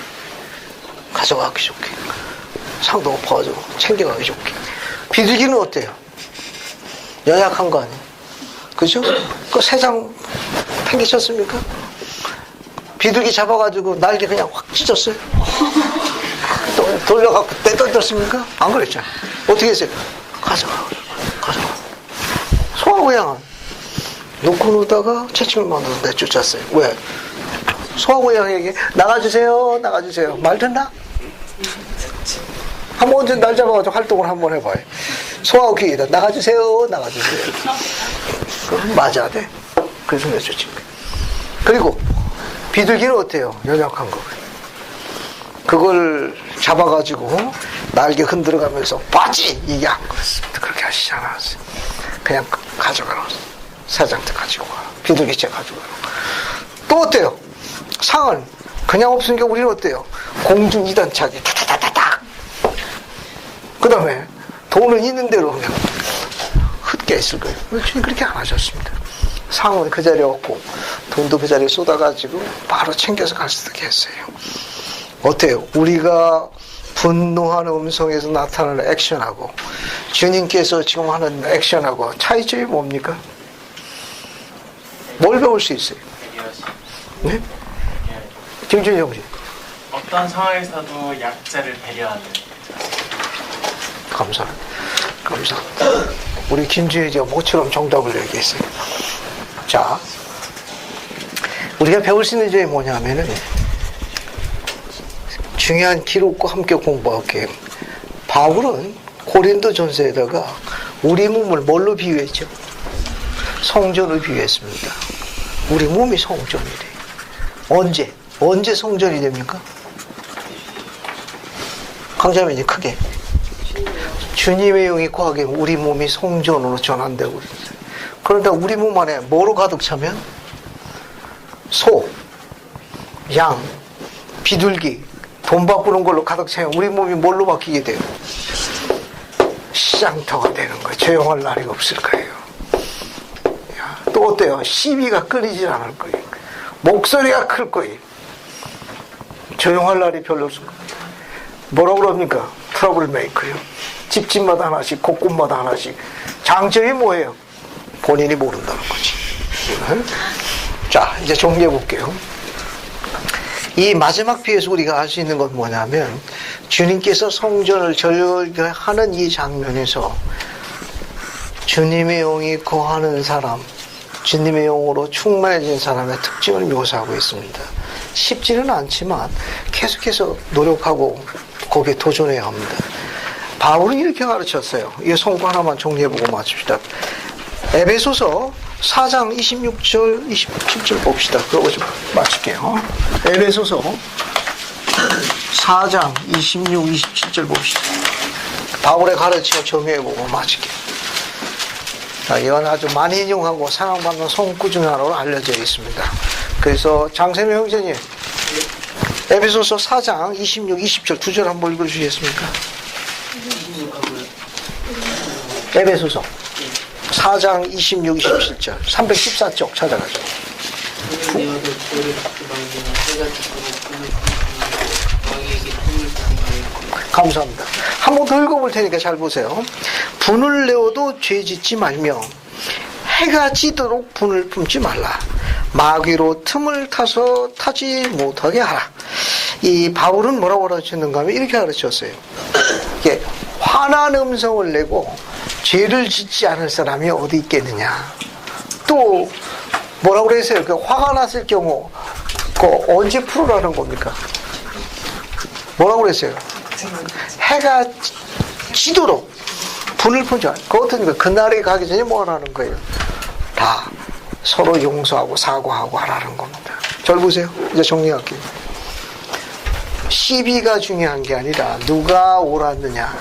상도 높아가지고 챙겨가기 좋게. 비둘기는 어때요? 연약한 거 아니에요? 그죠? 그 세상 팽개쳤습니까? 비둘기 잡아가지고 날개 그냥 확 찢었어요? 또 돌려갖고 떼던졌습니까? 안 그랬잖아요. 어떻게 했어요? 가져가. 소화고양은 놓고 놀다가 채찍을 만들어서 내쫓았어요. 왜? 소화고양에게 나가주세요 말 듣나? 한번 언제 날 잡아가지고 활동을 한번 해봐요. 소화기에다 나가주세요. 그럼 맞아야 돼. 그래서 내쫓은 거예요. 그리고 비둘기는 어때요? 연약한 거. 그걸 잡아가지고 날개 흔들어가면서 빠지! 이게 안 그렇습니다. 그렇게 하시지 않았어요. 그냥 가져가라고. 사장한테 가지고 가. 비둘기째 가지고 가라고. 또 어때요? 상은 그냥 없으니까 우리는 어때요? 공중 2단 차기 타타타타닥. 그 다음에 돈은 있는 대로 그냥 흩게 있을 거예요. 주님 그렇게 안 하셨습니다. 상은 그 자리에 없고 돈도 그 자리에 쏟아가지고 바로 챙겨서 갈 수 있게 했어요. 어때요? 우리가 분노하는 음성에서 나타나는 액션하고 주님께서 지금 하는 액션하고 차이점이 뭡니까? 뭘 배울 수 있어요? 네? 김준희 형님. 어떤 상황에서도 약자를 배려하는. 감사합니다. 우리 김준희가 모처럼 정답을 얘기했어요. 자, 우리가 배울 수 있는 점이 뭐냐면은 중요한 기록과 함께 공부할게요. 바울은 고린도전서에다가 우리 몸을 뭘로 비유했죠? 성전을 비유했습니다. 우리 몸이 성전이래. 언제 성전이 됩니까? 강자매님 크게. 주님의 영이 거하게 우리 몸이 성전으로 전환되고 그랬어요. 그런데 우리 몸 안에 뭐로 가득 차면? 소, 양, 비둘기, 돈 바꾸는 걸로 가득 차면 우리 몸이 뭘로 바뀌게 돼요? 시장터가 되는 거예요. 조용할 날이 없을 거예요. 또 어때요? 시비가 끊이질 않을 거예요. 목소리가 클 거예요. 조용할 날이 별로 없을 거예요. 뭐라고 그럽니까? 트러블 메이커요. 집집마다 하나씩, 곳곳마다 하나씩. 장점이 뭐예요? 본인이 모른다는 거지. 자, 이제 정리해 볼게요. 이 마지막 비유에서 우리가 알 수 있는 건 뭐냐면 주님께서 성전을 절개하는 이 장면에서 주님의 영이 거하는 사람, 주님의 영으로 충만해진 사람의 특징을 묘사하고 있습니다. 쉽지는 않지만 계속해서 노력하고 거기에 도전해야 합니다. 바울은 이렇게 가르쳤어요. 이 성구 하나만 정리해보고 마칩시다. 에베소서 4장 26절 27절 봅시다. 그러고 좀 마칠게요. 에베소서 4장 26, 27절 봅시다. 바울의 가르침을 정리해보고 마칠게요. 자, 이건 아주 많이 인용하고 사랑받는 성구 중 하나로 알려져 있습니다. 그래서 장세명 형제님, 에베소서 4장 26, 20절 두 절 한번 읽어주시겠습니까? 에베소서 4장 26, 27절 314쪽 찾아가죠. 감사합니다. 한 번 더 읽어볼 테니까 잘 보세요. 분을 내어도 죄 짓지 말며 해가 지도록 분을 품지 말라. 마귀로 틈을 타서 타지 못하게 하라. 이 바울은 뭐라고 가르쳤는가 하면 이렇게 가르쳤어요. 이게 화난 음성을 내고 죄를 짓지 않을 사람이 어디 있겠느냐. 또 뭐라고 그랬어요? 그 화가 났을 경우 그 언제 풀으라는 겁니까? 뭐라고 그랬어요? 해가 지도록 분을 품지 않아요. 그 어떤 거 그날에 가기 전에 뭐 하라는 거예요? 다 서로 용서하고 사과하고 하라는 겁니다. 절 보세요. 이제 정리할게요. 시비가 중요한 게 아니라 누가 옳았느냐,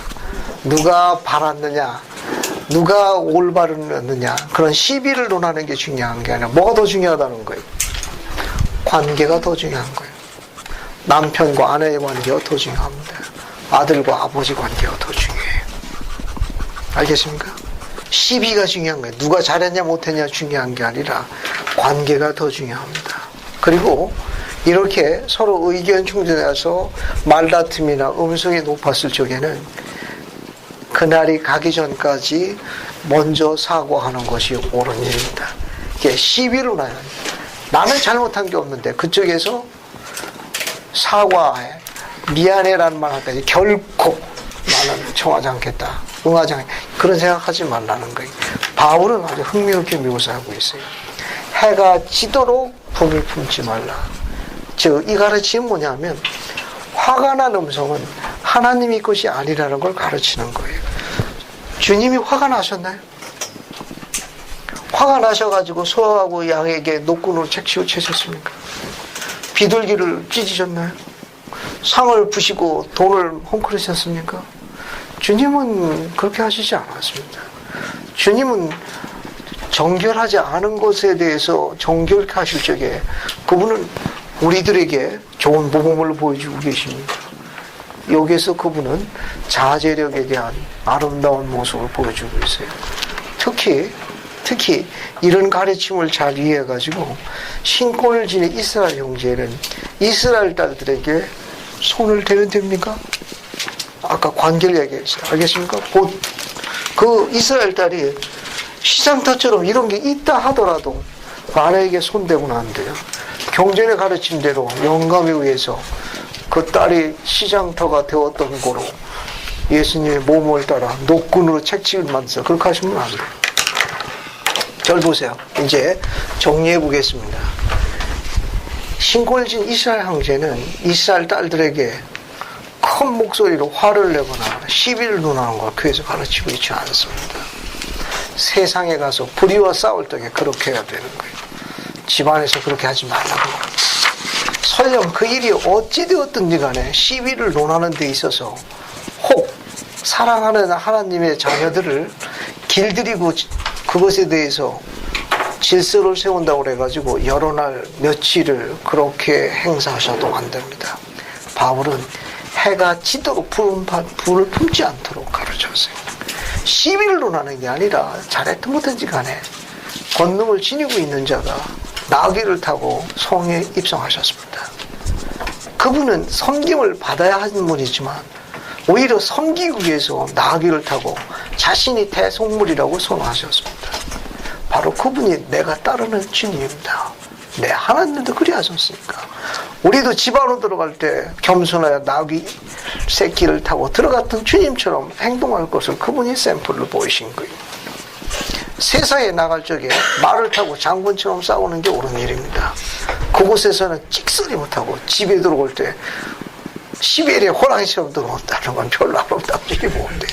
누가 바랐느냐, 누가 올바르느냐, 그런 시비를 논하는 게 중요한 게 아니라 뭐가 더 중요하다는 거예요? 관계가 더 중요한 거예요. 남편과 아내의 관계가 더 중요합니다. 아들과 아버지 관계가 더 중요해요. 알겠습니까? 시비가 중요한 거예요. 누가 잘했냐 못했냐 중요한 게 아니라 관계가 더 중요합니다. 그리고 이렇게 서로 의견 충돌해서 말다툼이나 음성이 높았을 적에는 그날이 가기 전까지 먼저 사과하는 것이 옳은 일입니다. 이게 시비로 나요. 나는 잘못한 게 없는데 그쪽에서 사과해, 미안해라는 말 할까지 결코 나는 청하지 않겠다, 응하지 않겠다, 그런 생각하지 말라는 거예요. 바울은 아주 흥미롭게 묘사하고 있어요. 해가 지도록 분을 품지 말라. 즉, 이 가르침은 뭐냐면 화가 난 음성은 하나님의 것이 아니라는 걸 가르치는 거예요. 주님이 화가 나셨나요? 화가 나셔가지고 소하고 양에게 노끈으로 책치고 채셨습니까? 비둘기를 찢으셨나요? 상을 부시고 돈을 헝클으셨습니까? 주님은 그렇게 하시지 않았습니다. 주님은 정결하지 않은 것에 대해서 정결케 하실 적에 그분은 우리들에게 좋은 모범을 보여주고 계십니다. 여기에서 그분은 자제력에 대한 아름다운 모습을 보여주고 있어요. 특히 이런 가르침을 잘 이해해가지고 신권을 지닌 이스라엘 형제는 이스라엘 딸들에게 손을 대면 됩니까? 아까 관계를 얘기했어요. 알겠습니까? 곧 그 이스라엘 딸이 시장터처럼 이런 게 있다 하더라도 아내에게 손대고는 안 돼요. 경전의 가르침대로 영감에 의해서 그 딸이 시장터가 되었던 거로 예수님의 몸을 따라 노끈으로 책찍을 만들어서 그렇게 하시면 안 돼요. 절 보세요. 이제 정리해 보겠습니다. 신권을 진 이스라엘 형제는 이스라엘 딸들에게 큰 목소리로 화를 내거나 시비를 논하는 걸 교회에서 가르치고 있지 않습니다. 세상에 가서 불의와 싸울 때 그렇게 해야 되는 거예요. 집안에서 그렇게 하지 말라고. 설령 그 일이 어찌되었든지 간에 시비를 논하는 데 있어서 혹 사랑하는 하나님의 자녀들을 길들이고 그것에 대해서 질서를 세운다고 그래가지고 여러 날 며칠을 그렇게 행사하셔도 안 됩니다. 바울은 해가 지도록 불을 품지 않도록 가르쳤어요. 시비를 논하는 게 아니라 잘했든 못했든지 간에 권능을 지니고 있는 자가 나귀를 타고 성에 입성하셨습니다. 그분은 섬김을 받아야 하는 분이지만 오히려 섬기기 위해서 나귀를 타고 자신이 대속물이라고 선언하셨습니다. 바로 그분이 내가 따르는 주님입니다. 네, 하나님도 그리 하셨으니까. 우리도 집 안으로 들어갈 때 겸손하여 나귀 새끼를 타고 들어갔던 주님처럼 행동할 것을 그분이 샘플로 보이신 거예요. 세상에 나갈 적에 말을 타고 장군처럼 싸우는 게 옳은 일입니다. 그곳에서는 찍소리 못하고 집에 들어올 때 시베리아 호랑이처럼 들어온다는 건 별로 아름답지 못해.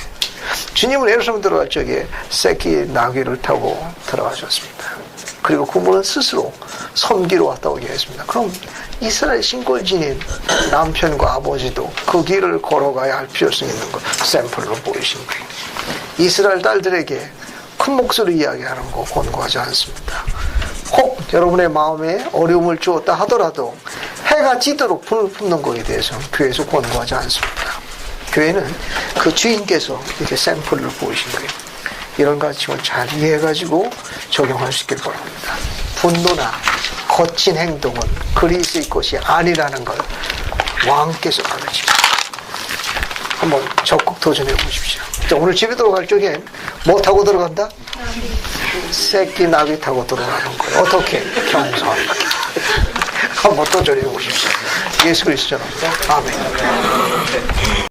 주님은 예루살렘 들어갈 적에 새끼 나귀를 타고 들어가셨습니다. 그리고 그분은 스스로 섬기러 왔다고 얘기했습니다. 그럼 이스라엘 신권 지닌 남편과 아버지도 그 길을 걸어가야 할 필요성이 있는 걸 샘플로 보이신 거예요. 이스라엘 딸들에게 큰 목소리로 이야기하는 거 권고하지 않습니다. 혹 여러분의 마음에 어려움을 주었다 하더라도 해가 지도록 불을 품는 것에 대해서 교회에서 권고하지 않습니다. 교회는 그 주인께서 이렇게 샘플을 보이신 거예요. 이런 가르침을 잘 이해해가지고 적용할 수 있길 바랍니다. 분노나 거친 행동은 그리스의 것이 아니라는 걸 왕께서 가르칩니다. 한번 적극 도전해 보십시오. 자, 오늘 집에 들어갈 적에 뭐 타고 들어간다? 새끼 나귀 타고 들어가는 거예요. 어떻게? 겸손하게. 한번 도전해 보십시오. 예수 그리스도로. 아멘.